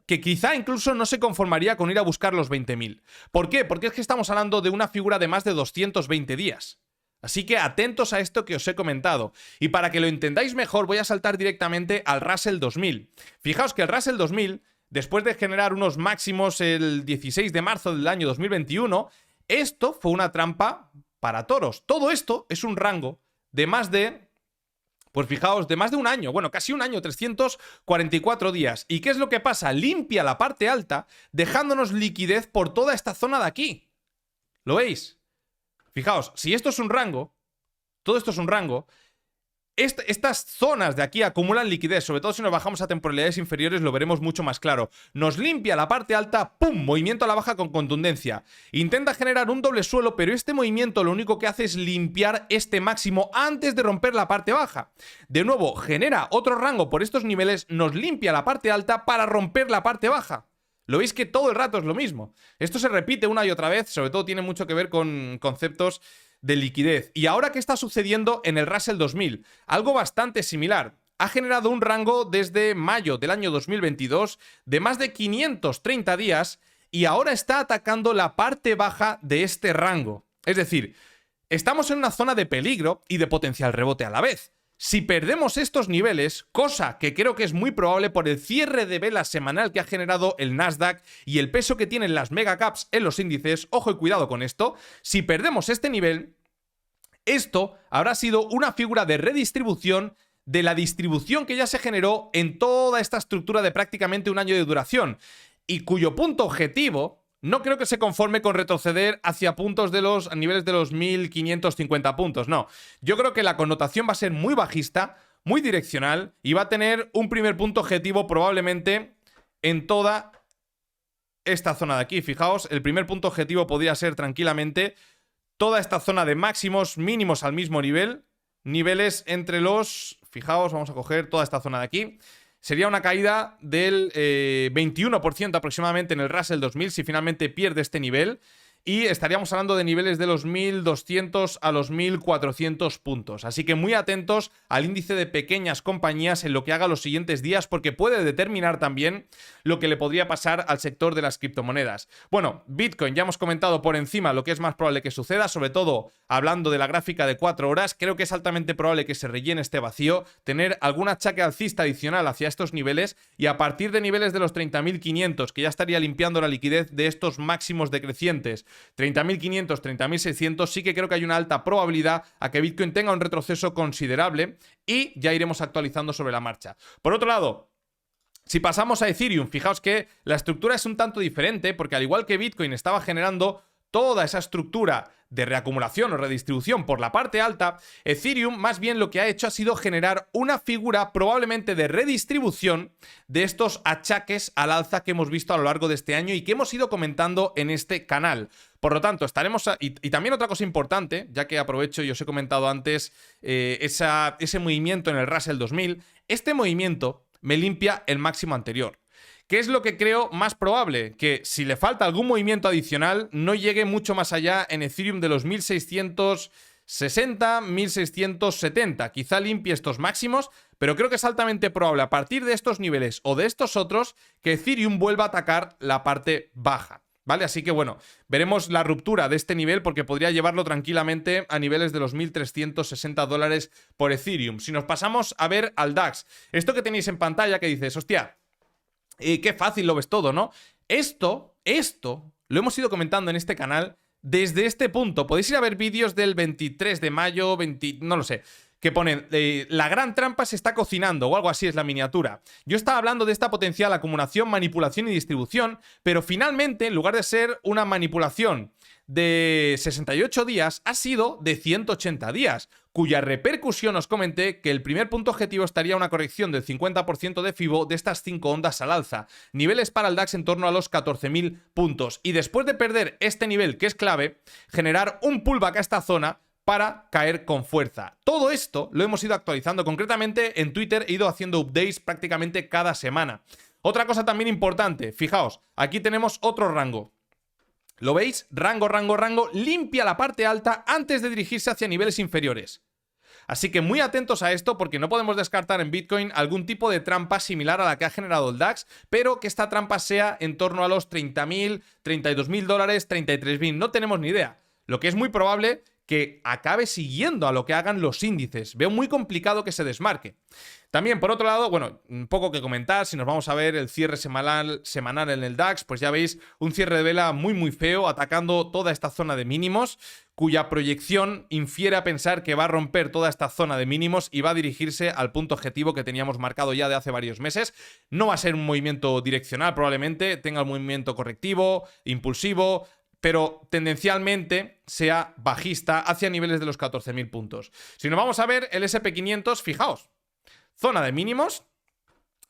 Que quizá incluso no se conformaría con ir a buscar los 20.000. ¿Por qué? Porque es que estamos hablando de una figura de más de 220 días. Así que atentos a esto que os he comentado. Y para que lo entendáis mejor, voy a saltar directamente al Russell 2000. Fijaos que el Russell 2000, después de generar unos máximos el 16 de marzo del año 2021, esto fue una trampa para toros. Todo esto es un rango de más de... pues fijaos, de más de un año, bueno, casi un año, 344 días. ¿Y qué es lo que pasa? Limpia la parte alta, dejándonos liquidez por toda esta zona de aquí. ¿Lo veis? Fijaos, si esto es un rango, todo esto es un rango, Estas zonas de aquí acumulan liquidez, sobre todo si nos bajamos a temporalidades inferiores lo veremos mucho más claro. Nos limpia la parte alta, ¡pum! Movimiento a la baja con contundencia. Intenta generar un doble suelo, pero este movimiento lo único que hace es limpiar este máximo antes de romper la parte baja. De nuevo, genera otro rango por estos niveles, nos limpia la parte alta para romper la parte baja. Lo veis que todo el rato es lo mismo. Esto se repite una y otra vez, sobre todo tiene mucho que ver con conceptos de liquidez. Y ahora, ¿qué está sucediendo en el Russell 2000? Algo bastante similar. Ha generado un rango desde mayo del año 2022 de más de 530 días y ahora está atacando la parte baja de este rango. Es decir, estamos en una zona de peligro y de potencial rebote a la vez. Si perdemos estos niveles, cosa que creo que es muy probable por el cierre de vela semanal que ha generado el Nasdaq y el peso que tienen las megacaps en los índices, ojo y cuidado con esto, si perdemos este nivel, esto habrá sido una figura de redistribución de la distribución que ya se generó en toda esta estructura de prácticamente un año de duración y cuyo punto objetivo no creo que se conforme con retroceder hacia puntos de los niveles de los 1550 puntos, no. Yo creo que la connotación va a ser muy bajista, muy direccional y va a tener un primer punto objetivo probablemente en toda esta zona de aquí. Fijaos, el primer punto objetivo podría ser tranquilamente toda esta zona de máximos, mínimos al mismo nivel, niveles entre los... Fijaos, vamos a coger toda esta zona de aquí. Sería una caída del 21% aproximadamente en el Russell 2000 si finalmente pierde este nivel. Y estaríamos hablando de niveles de los 1200 a los 1400 puntos. Así que muy atentos al índice de pequeñas compañías en lo que haga los siguientes días porque puede determinar también lo que le podría pasar al sector de las criptomonedas. Bueno, Bitcoin ya hemos comentado por encima lo que es más probable que suceda, sobre todo hablando de la gráfica de 4 horas. Creo que es altamente probable que se rellene este vacío, tener algún achaque alcista adicional hacia estos niveles y a partir de niveles de los 30.500, que ya estaría limpiando la liquidez de estos máximos decrecientes, 30.500, 30.600, sí que creo que hay una alta probabilidad a que Bitcoin tenga un retroceso considerable y ya iremos actualizando sobre la marcha. Por otro lado, si pasamos a Ethereum, fijaos que la estructura es un tanto diferente porque al igual que Bitcoin estaba generando toda esa estructura de reacumulación o redistribución por la parte alta, Ethereum más bien lo que ha hecho ha sido generar una figura probablemente de redistribución de estos achaques al alza que hemos visto a lo largo de este año y que hemos ido comentando en este canal. Por lo tanto, estaremos... Y también otra cosa importante, ya que aprovecho y os he comentado antes ese movimiento en el Russell 2000, este movimiento me limpia el máximo anterior. ¿Qué es lo que creo más probable? Que si le falta algún movimiento adicional, no llegue mucho más allá en Ethereum de los 1660, 1670. Quizá limpie estos máximos, pero creo que es altamente probable a partir de estos niveles o de estos otros que Ethereum vuelva a atacar la parte baja. ¿Vale? Así que bueno, veremos la ruptura de este nivel porque podría llevarlo tranquilamente a niveles de los $1.360 por Ethereum. Si nos pasamos a ver al DAX, esto que tenéis en pantalla que dices, hostia, qué fácil lo ves todo, ¿no? Esto lo hemos ido comentando en este canal desde este punto. Podéis ir a ver vídeos del 23 de mayo, no lo sé, que ponen la gran trampa se está cocinando o algo así es la miniatura. Yo estaba hablando de esta potencial acumulación, manipulación y distribución, pero finalmente, en lugar de ser una manipulación de 68 días, ha sido de 180 días, cuya repercusión os comenté que el primer punto objetivo estaría una corrección del 50% de FIBO de estas 5 ondas al alza, niveles para el DAX en torno a los 14.000 puntos, y después de perder este nivel que es clave, generar un pullback a esta zona para caer con fuerza. Todo esto lo hemos ido actualizando, concretamente en Twitter he ido haciendo updates prácticamente cada semana. Otra cosa también importante, fijaos, aquí tenemos otro rango. ¿Lo veis? Rango, rango, rango, limpia la parte alta antes de dirigirse hacia niveles inferiores. Así que muy atentos a esto porque no podemos descartar en Bitcoin algún tipo de trampa similar a la que ha generado el DAX, pero que esta trampa sea en torno a los 30.000, 32.000 dólares, 33.000, no tenemos ni idea. Lo que es muy probable que acabe siguiendo a lo que hagan los índices. Veo muy complicado que se desmarque. También, por otro lado, bueno, un poco que comentar, si nos vamos a ver el cierre semanal en el DAX, pues ya veis un cierre de vela muy feo, atacando toda esta zona de mínimos, cuya proyección infiere a pensar que va a romper toda esta zona de mínimos y va a dirigirse al punto objetivo que teníamos marcado ya de hace varios meses. No va a ser un movimiento direccional, probablemente tenga un movimiento correctivo, impulsivo, pero tendencialmente sea bajista hacia niveles de los 14.000 puntos. Si nos vamos a ver el SP500, fijaos, zona de mínimos.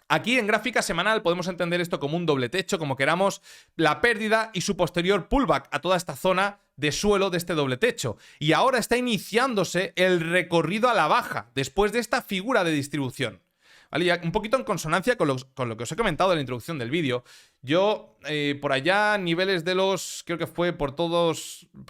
Aquí en gráfica semanal podemos entender esto como un doble techo, como queramos, la pérdida y su posterior pullback a toda esta zona de suelo de este doble techo. Y ahora está iniciándose el recorrido a la baja, después de esta figura de distribución. ¿Vale? Ya un poquito en consonancia con lo que os he comentado en la introducción del vídeo. Yo, por allá, niveles de los... creo que fue por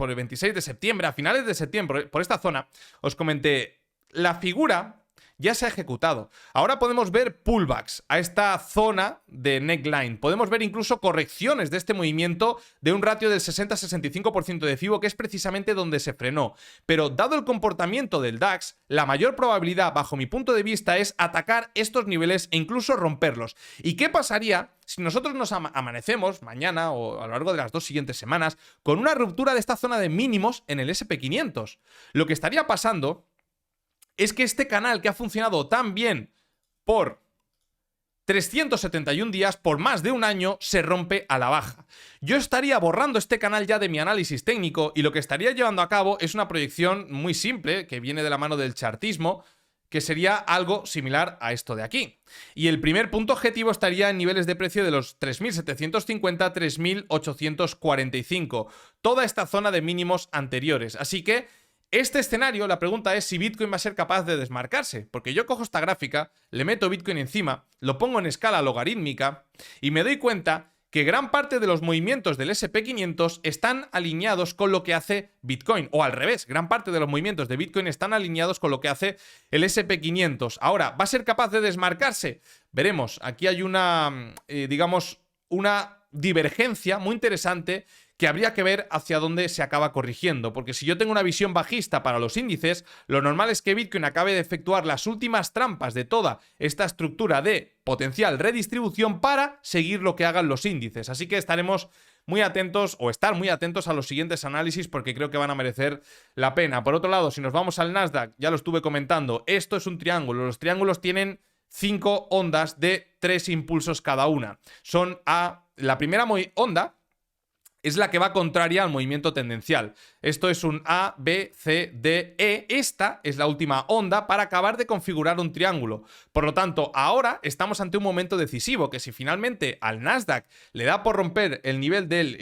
el 26 de septiembre, a finales de septiembre, por esta zona, os comenté, la figura ya se ha ejecutado. Ahora podemos ver pullbacks a esta zona de neckline. Podemos ver incluso correcciones de este movimiento de un ratio del 60-65% de FIBO, que es precisamente donde se frenó. Pero dado el comportamiento del DAX, la mayor probabilidad, bajo mi punto de vista, es atacar estos niveles e incluso romperlos. ¿Y qué pasaría si nosotros nos amanecemos mañana o a lo largo de las 2 siguientes semanas con una ruptura de esta zona de mínimos en el SP500? Lo que estaría pasando es que este canal que ha funcionado tan bien por 371 días, por más de un año, se rompe a la baja. Yo estaría borrando este canal ya de mi análisis técnico y lo que estaría llevando a cabo es una proyección muy simple, que viene de la mano del chartismo, que sería algo similar a esto de aquí. Y el primer punto objetivo estaría en niveles de precio de los 3.750, 3.845. Toda esta zona de mínimos anteriores. Así que este escenario, la pregunta es si Bitcoin va a ser capaz de desmarcarse, porque yo cojo esta gráfica, le meto Bitcoin encima, lo pongo en escala logarítmica y me doy cuenta que gran parte de los movimientos del SP500 están alineados con lo que hace Bitcoin, o al revés, gran parte de los movimientos de Bitcoin están alineados con lo que hace el SP500. Ahora, ¿va a ser capaz de desmarcarse? Veremos, aquí hay una, digamos, una divergencia muy interesante que habría que ver hacia dónde se acaba corrigiendo, porque si yo tengo una visión bajista para los índices, lo normal es que Bitcoin acabe de efectuar las últimas trampas de toda esta estructura de potencial redistribución para seguir lo que hagan los índices. Así que estaremos muy atentos, o estar muy atentos a los siguientes análisis, porque creo que van a merecer la pena. Por otro lado, si nos vamos al Nasdaq, ya lo estuve comentando, esto es un triángulo. Los triángulos tienen 5 ondas de 3 impulsos cada una. La primera onda es la que va contraria al movimiento tendencial. Esto es un A, B, C, D, E. Esta es la última onda para acabar de configurar un triángulo. Por lo tanto, ahora estamos ante un momento decisivo, que si finalmente al Nasdaq le da por romper el nivel del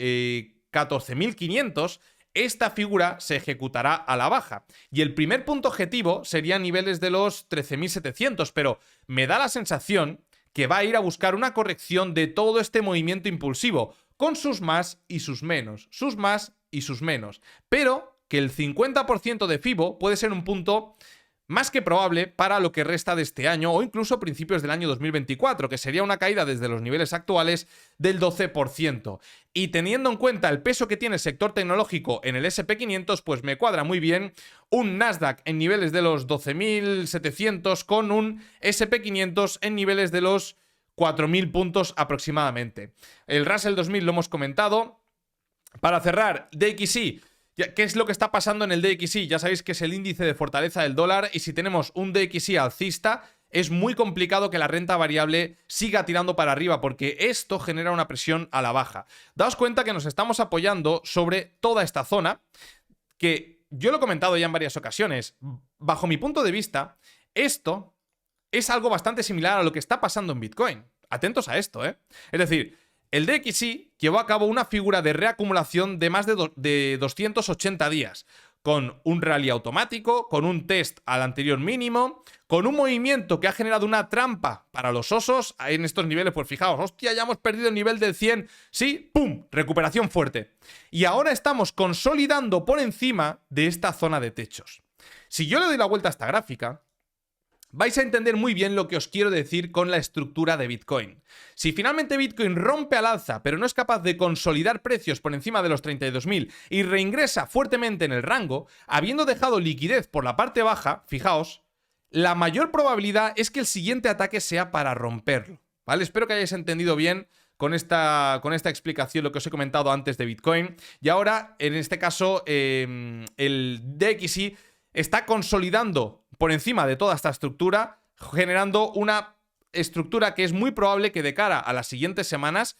14.500, esta figura se ejecutará a la baja. Y el primer punto objetivo sería niveles de los 13.700, pero me da la sensación que va a ir a buscar una corrección de todo este movimiento impulsivo, con sus más y sus menos, sus más y sus menos. Pero que el 50% de FIBO puede ser un punto más que probable para lo que resta de este año o incluso principios del año 2024, que sería una caída desde los niveles actuales del 12%. Y teniendo en cuenta el peso que tiene el sector tecnológico en el SP500, pues me cuadra muy bien un Nasdaq en niveles de los 12.700 con un SP500 en niveles de los 4.000 puntos aproximadamente. El Russell 2000 lo hemos comentado. Para cerrar, DXY. ¿Qué es lo que está pasando en el DXY? Ya sabéis que es el índice de fortaleza del dólar y si tenemos un DXY alcista, es muy complicado que la renta variable siga tirando para arriba porque esto genera una presión a la baja. Daos cuenta que nos estamos apoyando sobre toda esta zona, que yo lo he comentado ya en varias ocasiones. Bajo mi punto de vista, esto es algo bastante similar a lo que está pasando en Bitcoin. Atentos a esto, ¿eh? Es decir, el DXY llevó a cabo una figura de reacumulación de más de 280 días, con un rally automático, con un test al anterior mínimo, con un movimiento que ha generado una trampa para los osos en estos niveles. Pues fijaos, hostia, ya hemos perdido el nivel del 100, sí, ¡pum!, recuperación fuerte. Y ahora estamos consolidando por encima de esta zona de techos. Si yo le doy la vuelta a esta gráfica, vais a entender muy bien lo que os quiero decir con la estructura de Bitcoin. Si finalmente Bitcoin rompe al alza, pero no es capaz de consolidar precios por encima de los 32.000 y reingresa fuertemente en el rango, habiendo dejado liquidez por la parte baja, fijaos, la mayor probabilidad es que el siguiente ataque sea para romperlo, ¿vale? Espero que hayáis entendido bien con esta explicación lo que os he comentado antes de Bitcoin. Y ahora, en este caso, el DXY está consolidando por encima de toda esta estructura, generando una estructura que es muy probable que de cara a las siguientes semanas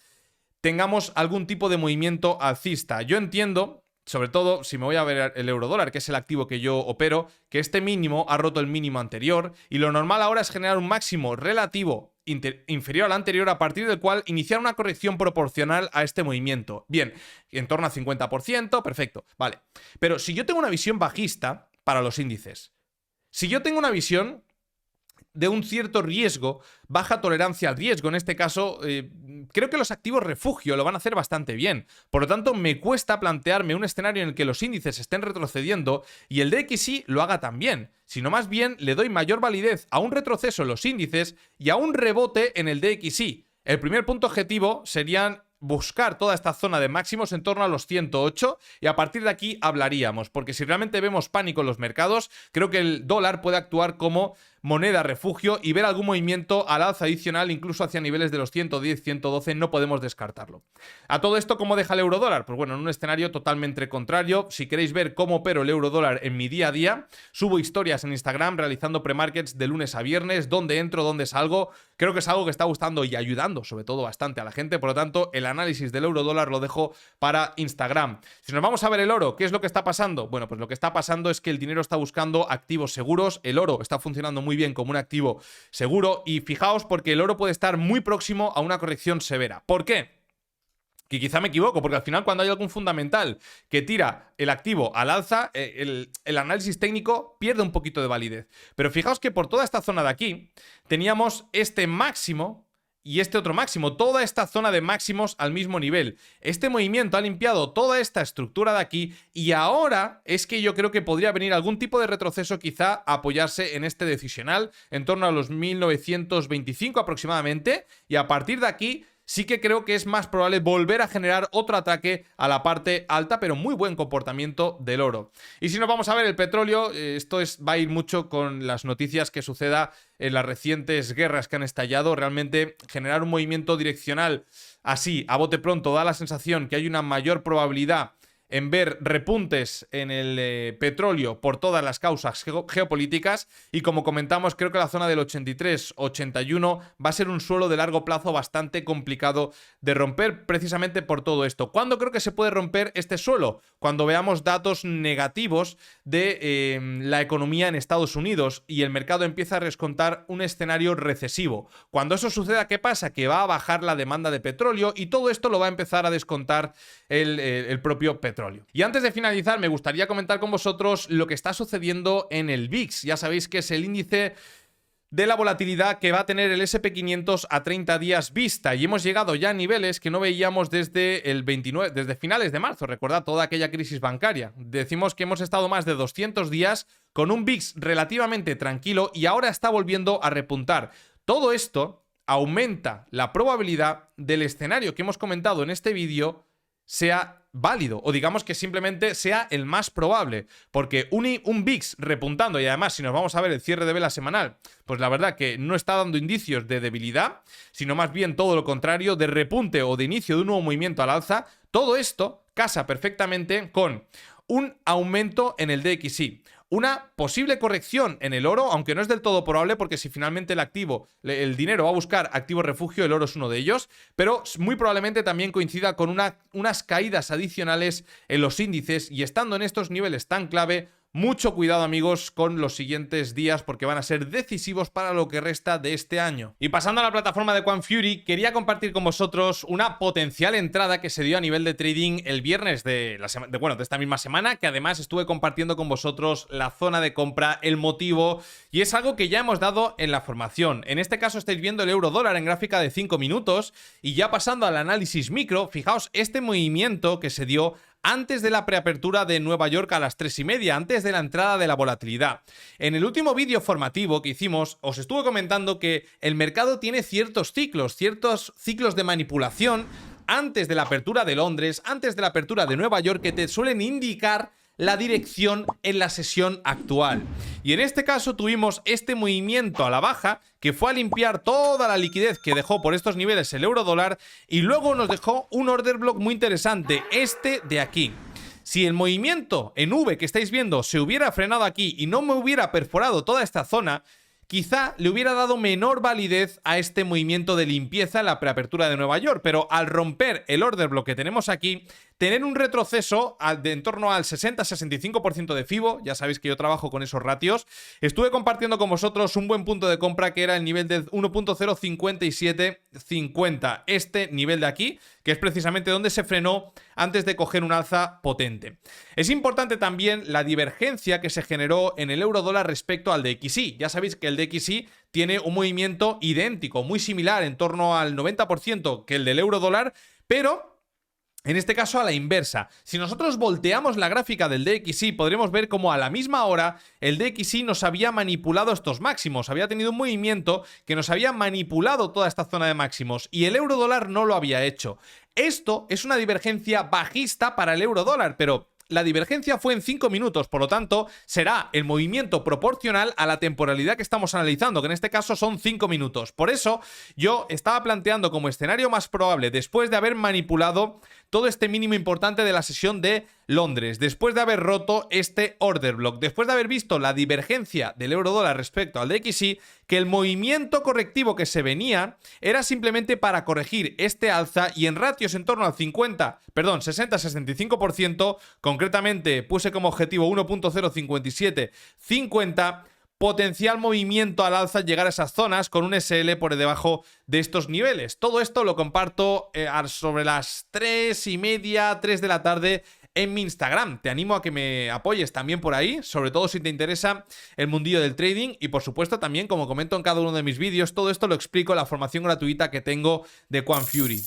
tengamos algún tipo de movimiento alcista. Yo entiendo, sobre todo si me voy a ver el eurodólar, que es el activo que yo opero, que este mínimo ha roto el mínimo anterior y lo normal ahora es generar un máximo relativo inferior al anterior, a partir del cual iniciar una corrección proporcional a este movimiento. Bien, en torno al 50%, perfecto, vale. Pero si yo tengo una visión bajista para los índices, si yo tengo una visión de un cierto riesgo, baja tolerancia al riesgo, en este caso, creo que los activos refugio lo van a hacer bastante bien. Por lo tanto, me cuesta plantearme un escenario en el que los índices estén retrocediendo y el DXY lo haga también, sino más bien le doy mayor validez a un retroceso en los índices y a un rebote en el DXY. El primer punto objetivo serían buscar toda esta zona de máximos en torno a los 108 y a partir de aquí hablaríamos, porque si realmente vemos pánico en los mercados, creo que el dólar puede actuar como moneda refugio y ver algún movimiento al alza adicional, incluso hacia niveles de los 110, 112, no podemos descartarlo. A todo esto, ¿cómo deja el eurodólar? Pues bueno, en un escenario totalmente contrario. Si queréis ver cómo opero el eurodólar en mi día a día, subo historias en Instagram realizando premarkets de lunes a viernes, dónde entro, dónde salgo. Creo que es algo que está gustando y ayudando, sobre todo, bastante a la gente. Por lo tanto, el análisis del eurodólar lo dejo para Instagram. Si nos vamos a ver el oro, ¿qué es lo que está pasando? Bueno, pues lo que está pasando es que el dinero está buscando activos seguros. El oro está funcionando muy bien como un activo seguro y fijaos porque el oro puede estar muy próximo a una corrección severa. ¿Por qué? Que quizá me equivoco, porque al final cuando hay algún fundamental que tira el activo al alza, el análisis técnico pierde un poquito de validez. Pero fijaos que por toda esta zona de aquí teníamos este máximo y este otro máximo, toda esta zona de máximos al mismo nivel. Este movimiento ha limpiado toda esta estructura de aquí y ahora es que yo creo que podría venir algún tipo de retroceso, quizá a apoyarse en este decisional en torno a los 1925 aproximadamente, y a partir de aquí sí que creo que es más probable volver a generar otro ataque a la parte alta, pero muy buen comportamiento del oro. Y si nos vamos a ver el petróleo, va a ir mucho con las noticias que suceda en las recientes guerras que han estallado. Realmente generar un movimiento direccional así, a bote pronto, da la sensación que hay una mayor probabilidad en ver repuntes en el petróleo por todas las causas geopolíticas y como comentamos creo que la zona del 83-81 va a ser un suelo de largo plazo bastante complicado de romper precisamente por todo esto. ¿Cuándo creo que se puede romper este suelo? Cuando veamos datos negativos de la economía en Estados Unidos y el mercado empieza a descontar un escenario recesivo. Cuando eso suceda, ¿qué pasa? Que va a bajar la demanda de petróleo y todo esto lo va a empezar a descontar el propio petróleo. Y antes de finalizar, me gustaría comentar con vosotros lo que está sucediendo en el VIX. Ya sabéis que es el índice de la volatilidad que va a tener el SP500 a 30 días vista. Y hemos llegado ya a niveles que no veíamos desde el 29, desde finales de marzo. Recordad toda aquella crisis bancaria. Decimos que hemos estado más de 200 días con un VIX relativamente tranquilo y ahora está volviendo a repuntar. Todo esto aumenta la probabilidad del escenario que hemos comentado en este vídeo sea válido, o digamos que simplemente sea el más probable, porque un VIX repuntando, y además si nos vamos a ver el cierre de vela semanal, pues la verdad que no está dando indicios de debilidad, sino más bien todo lo contrario, de repunte o de inicio de un nuevo movimiento al alza. Todo esto casa perfectamente con un aumento en el DXY. Una posible corrección en el oro, aunque no es del todo probable porque si finalmente el dinero va a buscar activo refugio, el oro es uno de ellos, pero muy probablemente también coincida con unas caídas adicionales en los índices y estando en estos niveles tan clave, mucho cuidado amigos con los siguientes días porque van a ser decisivos para lo que resta de este año. Y pasando a la plataforma de QuantFury, quería compartir con vosotros una potencial entrada que se dio a nivel de trading el viernes de esta misma semana, que además estuve compartiendo con vosotros la zona de compra, el motivo, y es algo que ya hemos dado en la formación. En este caso estáis viendo el euro dólar en gráfica de 5 minutos y ya pasando al análisis micro, fijaos este movimiento que se dio antes de la preapertura de Nueva York a las 3:30, antes de la entrada de la volatilidad. En el último vídeo formativo que hicimos, os estuve comentando que el mercado tiene ciertos ciclos de manipulación antes de la apertura de Londres, antes de la apertura de Nueva York, que te suelen indicar la dirección en la sesión actual. Y en este caso tuvimos este movimiento a la baja que fue a limpiar toda la liquidez que dejó por estos niveles el euro dólar y luego nos dejó un order block muy interesante, este de aquí. Si el movimiento en V que estáis viendo se hubiera frenado aquí y no me hubiera perforado toda esta zona, quizá le hubiera dado menor validez a este movimiento de limpieza en la preapertura de Nueva York, pero al romper el order block que tenemos aquí, tener un retroceso de en torno al 60-65% de FIBO, ya sabéis que yo trabajo con esos ratios, estuve compartiendo con vosotros un buen punto de compra que era el nivel de 1.05750, este nivel de aquí, que es precisamente donde se frenó antes de coger un alza potente. Es importante también la divergencia que se generó en el euro dólar respecto al DXY. Ya sabéis que el DXY tiene un movimiento idéntico, muy similar, en torno al 90% que el del euro dólar, pero en este caso a la inversa. Si nosotros volteamos la gráfica del DXY, podremos ver cómo a la misma hora el DXY nos había manipulado estos máximos, había tenido un movimiento que nos había manipulado toda esta zona de máximos y el euro dólar no lo había hecho. Esto es una divergencia bajista para el euro dólar, pero la divergencia fue en 5 minutos, por lo tanto, será el movimiento proporcional a la temporalidad que estamos analizando, que en este caso son 5 minutos. Por eso, yo estaba planteando como escenario más probable, después de haber manipulado todo este mínimo importante de la sesión de Londres, después de haber roto este order block, después de haber visto la divergencia del euro dólar respecto al DXY, que el movimiento correctivo que se venía era simplemente para corregir este alza y en ratios en torno al 60-65%, concretamente puse como objetivo 1.05750, potencial movimiento al alza al llegar a esas zonas con un SL por debajo de estos niveles. Todo esto lo comparto sobre las 3:30, 3 de la tarde en mi Instagram. Te animo a que me apoyes también por ahí, sobre todo si te interesa el mundillo del trading y por supuesto también, como comento en cada uno de mis vídeos, todo esto lo explico en la formación gratuita que tengo de Quant Fury.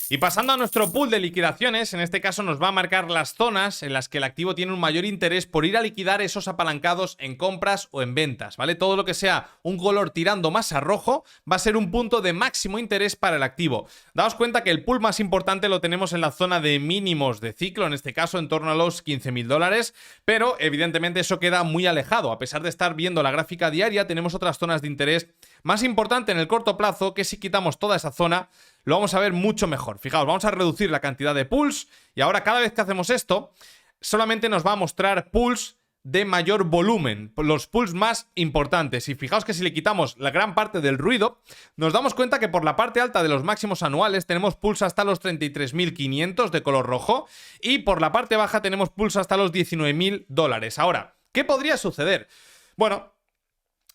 Y pasando a nuestro pool de liquidaciones, en este caso nos va a marcar las zonas en las que el activo tiene un mayor interés por ir a liquidar esos apalancados en compras o en ventas, ¿vale? Todo lo que sea un color tirando más a rojo va a ser un punto de máximo interés para el activo. Daos cuenta que el pool más importante lo tenemos en la zona de mínimos de ciclo, en este caso en torno a los $15.000, pero evidentemente eso queda muy alejado. A pesar de estar viendo la gráfica diaria, tenemos otras zonas de interés más importante en el corto plazo, que si quitamos toda esa zona lo vamos a ver mucho mejor. Fijaos, vamos a reducir la cantidad de pools y ahora cada vez que hacemos esto solamente nos va a mostrar pools de mayor volumen, los pools más importantes. Y fijaos que si le quitamos la gran parte del ruido, nos damos cuenta que por la parte alta de los máximos anuales tenemos pools hasta los 33.500 de color rojo y por la parte baja tenemos pools hasta los $19.000. Ahora, ¿qué podría suceder? Bueno,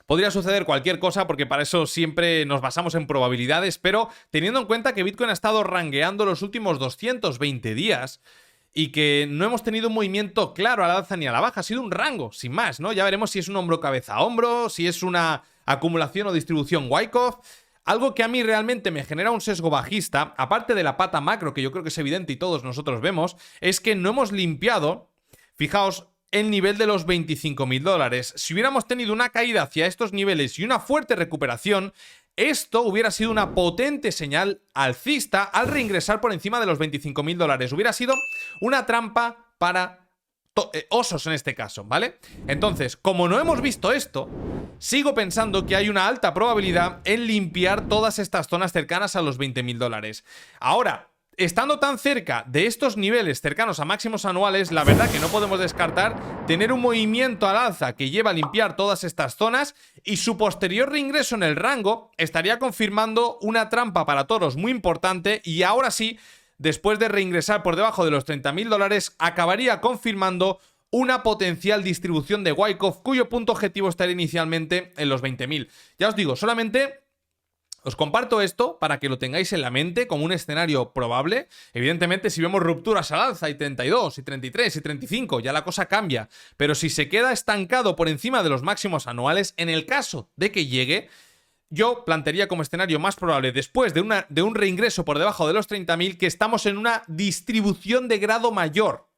podría suceder cualquier cosa porque para eso siempre nos basamos en probabilidades, pero teniendo en cuenta que Bitcoin ha estado rangueando los últimos 220 días y que no hemos tenido un movimiento claro a la alza ni a la baja, ha sido un rango, sin más, ¿no? Ya veremos si es un hombro-cabeza-hombro, si es una acumulación o distribución Wyckoff. Algo que a mí realmente me genera un sesgo bajista, aparte de la pata macro, que yo creo que es evidente y todos nosotros vemos, es que no hemos limpiado, fijaos, el nivel de los $25.000. Si hubiéramos tenido una caída hacia estos niveles y una fuerte recuperación, esto hubiera sido una potente señal alcista al reingresar por encima de los $25.000. Hubiera sido una trampa para osos en este caso, ¿vale? Entonces, como no hemos visto esto, sigo pensando que hay una alta probabilidad en limpiar todas estas zonas cercanas a los $20.000. Ahora, estando tan cerca de estos niveles cercanos a máximos anuales, la verdad que no podemos descartar tener un movimiento al alza que lleva a limpiar todas estas zonas y su posterior reingreso en el rango estaría confirmando una trampa para toros muy importante y ahora sí, después de reingresar por debajo de los $30.000, acabaría confirmando una potencial distribución de Wyckoff cuyo punto objetivo estaría inicialmente en los 20.000. Ya os digo, solamente os comparto esto para que lo tengáis en la mente como un escenario probable. Evidentemente, si vemos rupturas al alza y 32, y 33, y 35, ya la cosa cambia. Pero si se queda estancado por encima de los máximos anuales, en el caso de que llegue, yo plantearía como escenario más probable, después de un reingreso por debajo de los 30.000, que estamos en una distribución de grado mayor,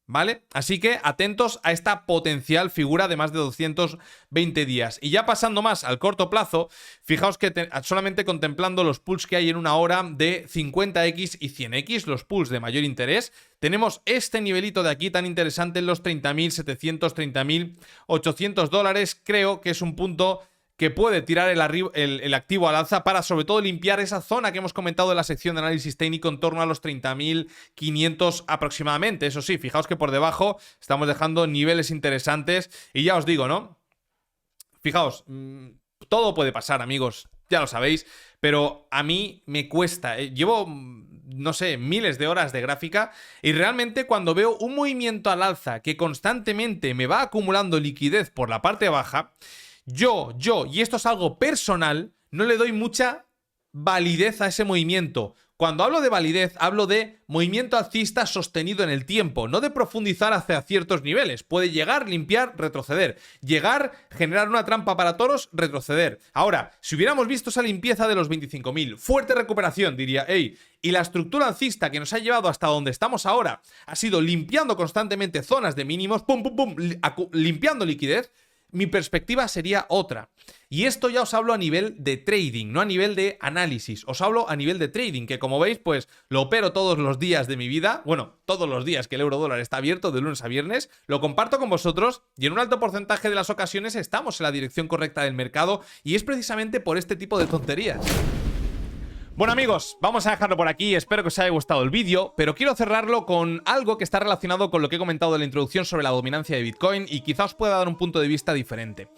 ¿vale? Así que atentos a esta potencial figura de más de 220 días. Y ya pasando más al corto plazo, fijaos que solamente contemplando los pools que hay en una hora de 50x y 100x, los pools de mayor interés, tenemos este nivelito de aquí tan interesante en los $30.700, $30.800. Creo que es un punto que puede tirar el activo al alza para sobre todo limpiar esa zona que hemos comentado en la sección de análisis técnico en torno a los 30.500 aproximadamente. Eso sí, fijaos que por debajo estamos dejando niveles interesantes y ya os digo, ¿no? Fijaos, todo puede pasar, amigos, ya lo sabéis, pero a mí me cuesta. Llevo, no sé, miles de horas de gráfica y realmente cuando veo un movimiento al alza que constantemente me va acumulando liquidez por la parte baja, yo, y esto es algo personal, no le doy mucha validez a ese movimiento. Cuando hablo de validez, hablo de movimiento alcista sostenido en el tiempo, no de profundizar hacia ciertos niveles. Puede llegar, limpiar, retroceder. Llegar, generar una trampa para toros, retroceder. Ahora, si hubiéramos visto esa limpieza de los 25.000, fuerte recuperación, diría, hey, y la estructura alcista que nos ha llevado hasta donde estamos ahora ha sido limpiando constantemente zonas de mínimos, pum, pum, pum, limpiando liquidez, mi perspectiva sería otra. Y esto ya os hablo a nivel de trading, no a nivel de análisis. Os hablo a nivel de trading, que como veis, pues lo opero todos los días de mi vida. Bueno, todos los días que el euro dólar está abierto, de lunes a viernes. Lo comparto con vosotros y en un alto porcentaje de las ocasiones estamos en la dirección correcta del mercado. Y es precisamente por este tipo de tonterías. Bueno, amigos, vamos a dejarlo por aquí, espero que os haya gustado el vídeo, pero quiero cerrarlo con algo que está relacionado con lo que he comentado en la introducción sobre la dominancia de Bitcoin y quizá os pueda dar un punto de vista diferente.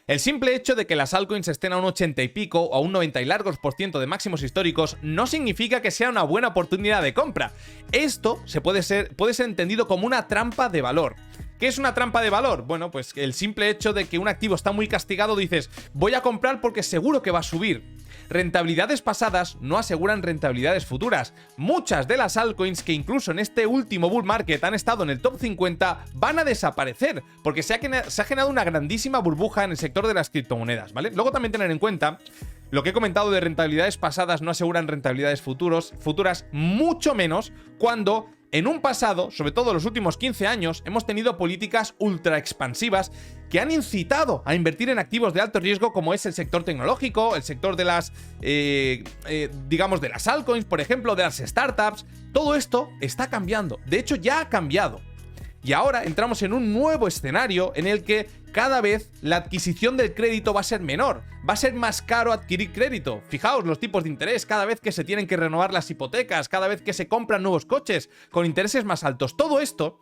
El simple hecho de que las altcoins estén a un 80 y pico o a un 90 y largos % de máximos históricos no significa que sea una buena oportunidad de compra. Esto puede ser entendido como una trampa de valor. ¿Qué es una trampa de valor? Bueno, pues el simple hecho de que un activo está muy castigado, dices, voy a comprar porque seguro que va a subir. Rentabilidades pasadas no aseguran rentabilidades futuras. Muchas de las altcoins que incluso en este último bull market han estado en el top 50 van a desaparecer porque se ha generado una grandísima burbuja en el sector de las criptomonedas, ¿vale? Luego también tener en cuenta lo que he comentado de rentabilidades pasadas no aseguran rentabilidades futuras, mucho menos cuando en un pasado, sobre todo en los últimos 15 años, hemos tenido políticas ultra expansivas que han incitado a invertir en activos de alto riesgo como es el sector tecnológico, el sector de las, digamos, de las altcoins, por ejemplo, de las startups. Todo esto está cambiando. De hecho, ya ha cambiado. Y ahora entramos en un nuevo escenario en el que cada vez la adquisición del crédito va a ser menor. Va a ser más caro adquirir crédito. Fijaos los tipos de interés cada vez que se tienen que renovar las hipotecas, cada vez que se compran nuevos coches con intereses más altos. Todo esto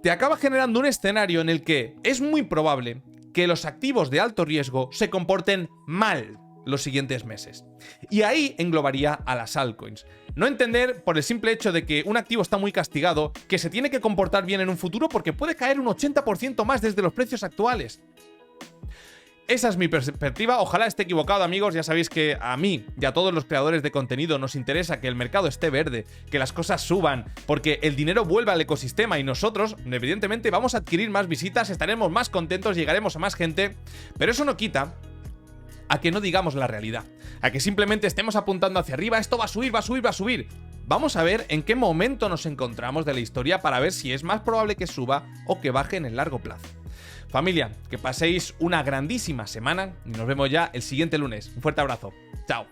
te acaba generando un escenario en el que es muy probable que los activos de alto riesgo se comporten mal los siguientes meses. Y ahí englobaría a las altcoins. No entender, por el simple hecho de que un activo está muy castigado, que se tiene que comportar bien en un futuro porque puede caer un 80% más desde los precios actuales. Esa es mi perspectiva, ojalá esté equivocado, amigos. Ya sabéis que a mí y a todos los creadores de contenido nos interesa que el mercado esté verde, que las cosas suban, porque el dinero vuelve al ecosistema y nosotros, evidentemente, vamos a adquirir más visitas, estaremos más contentos, llegaremos a más gente, pero eso no quita a que no digamos la realidad, a que simplemente estemos apuntando hacia arriba, esto va a subir, va a subir, va a subir. Vamos a ver en qué momento nos encontramos de la historia para ver si es más probable que suba o que baje en el largo plazo. Familia, que paséis una grandísima semana y nos vemos ya el siguiente lunes. Un fuerte abrazo. Chao.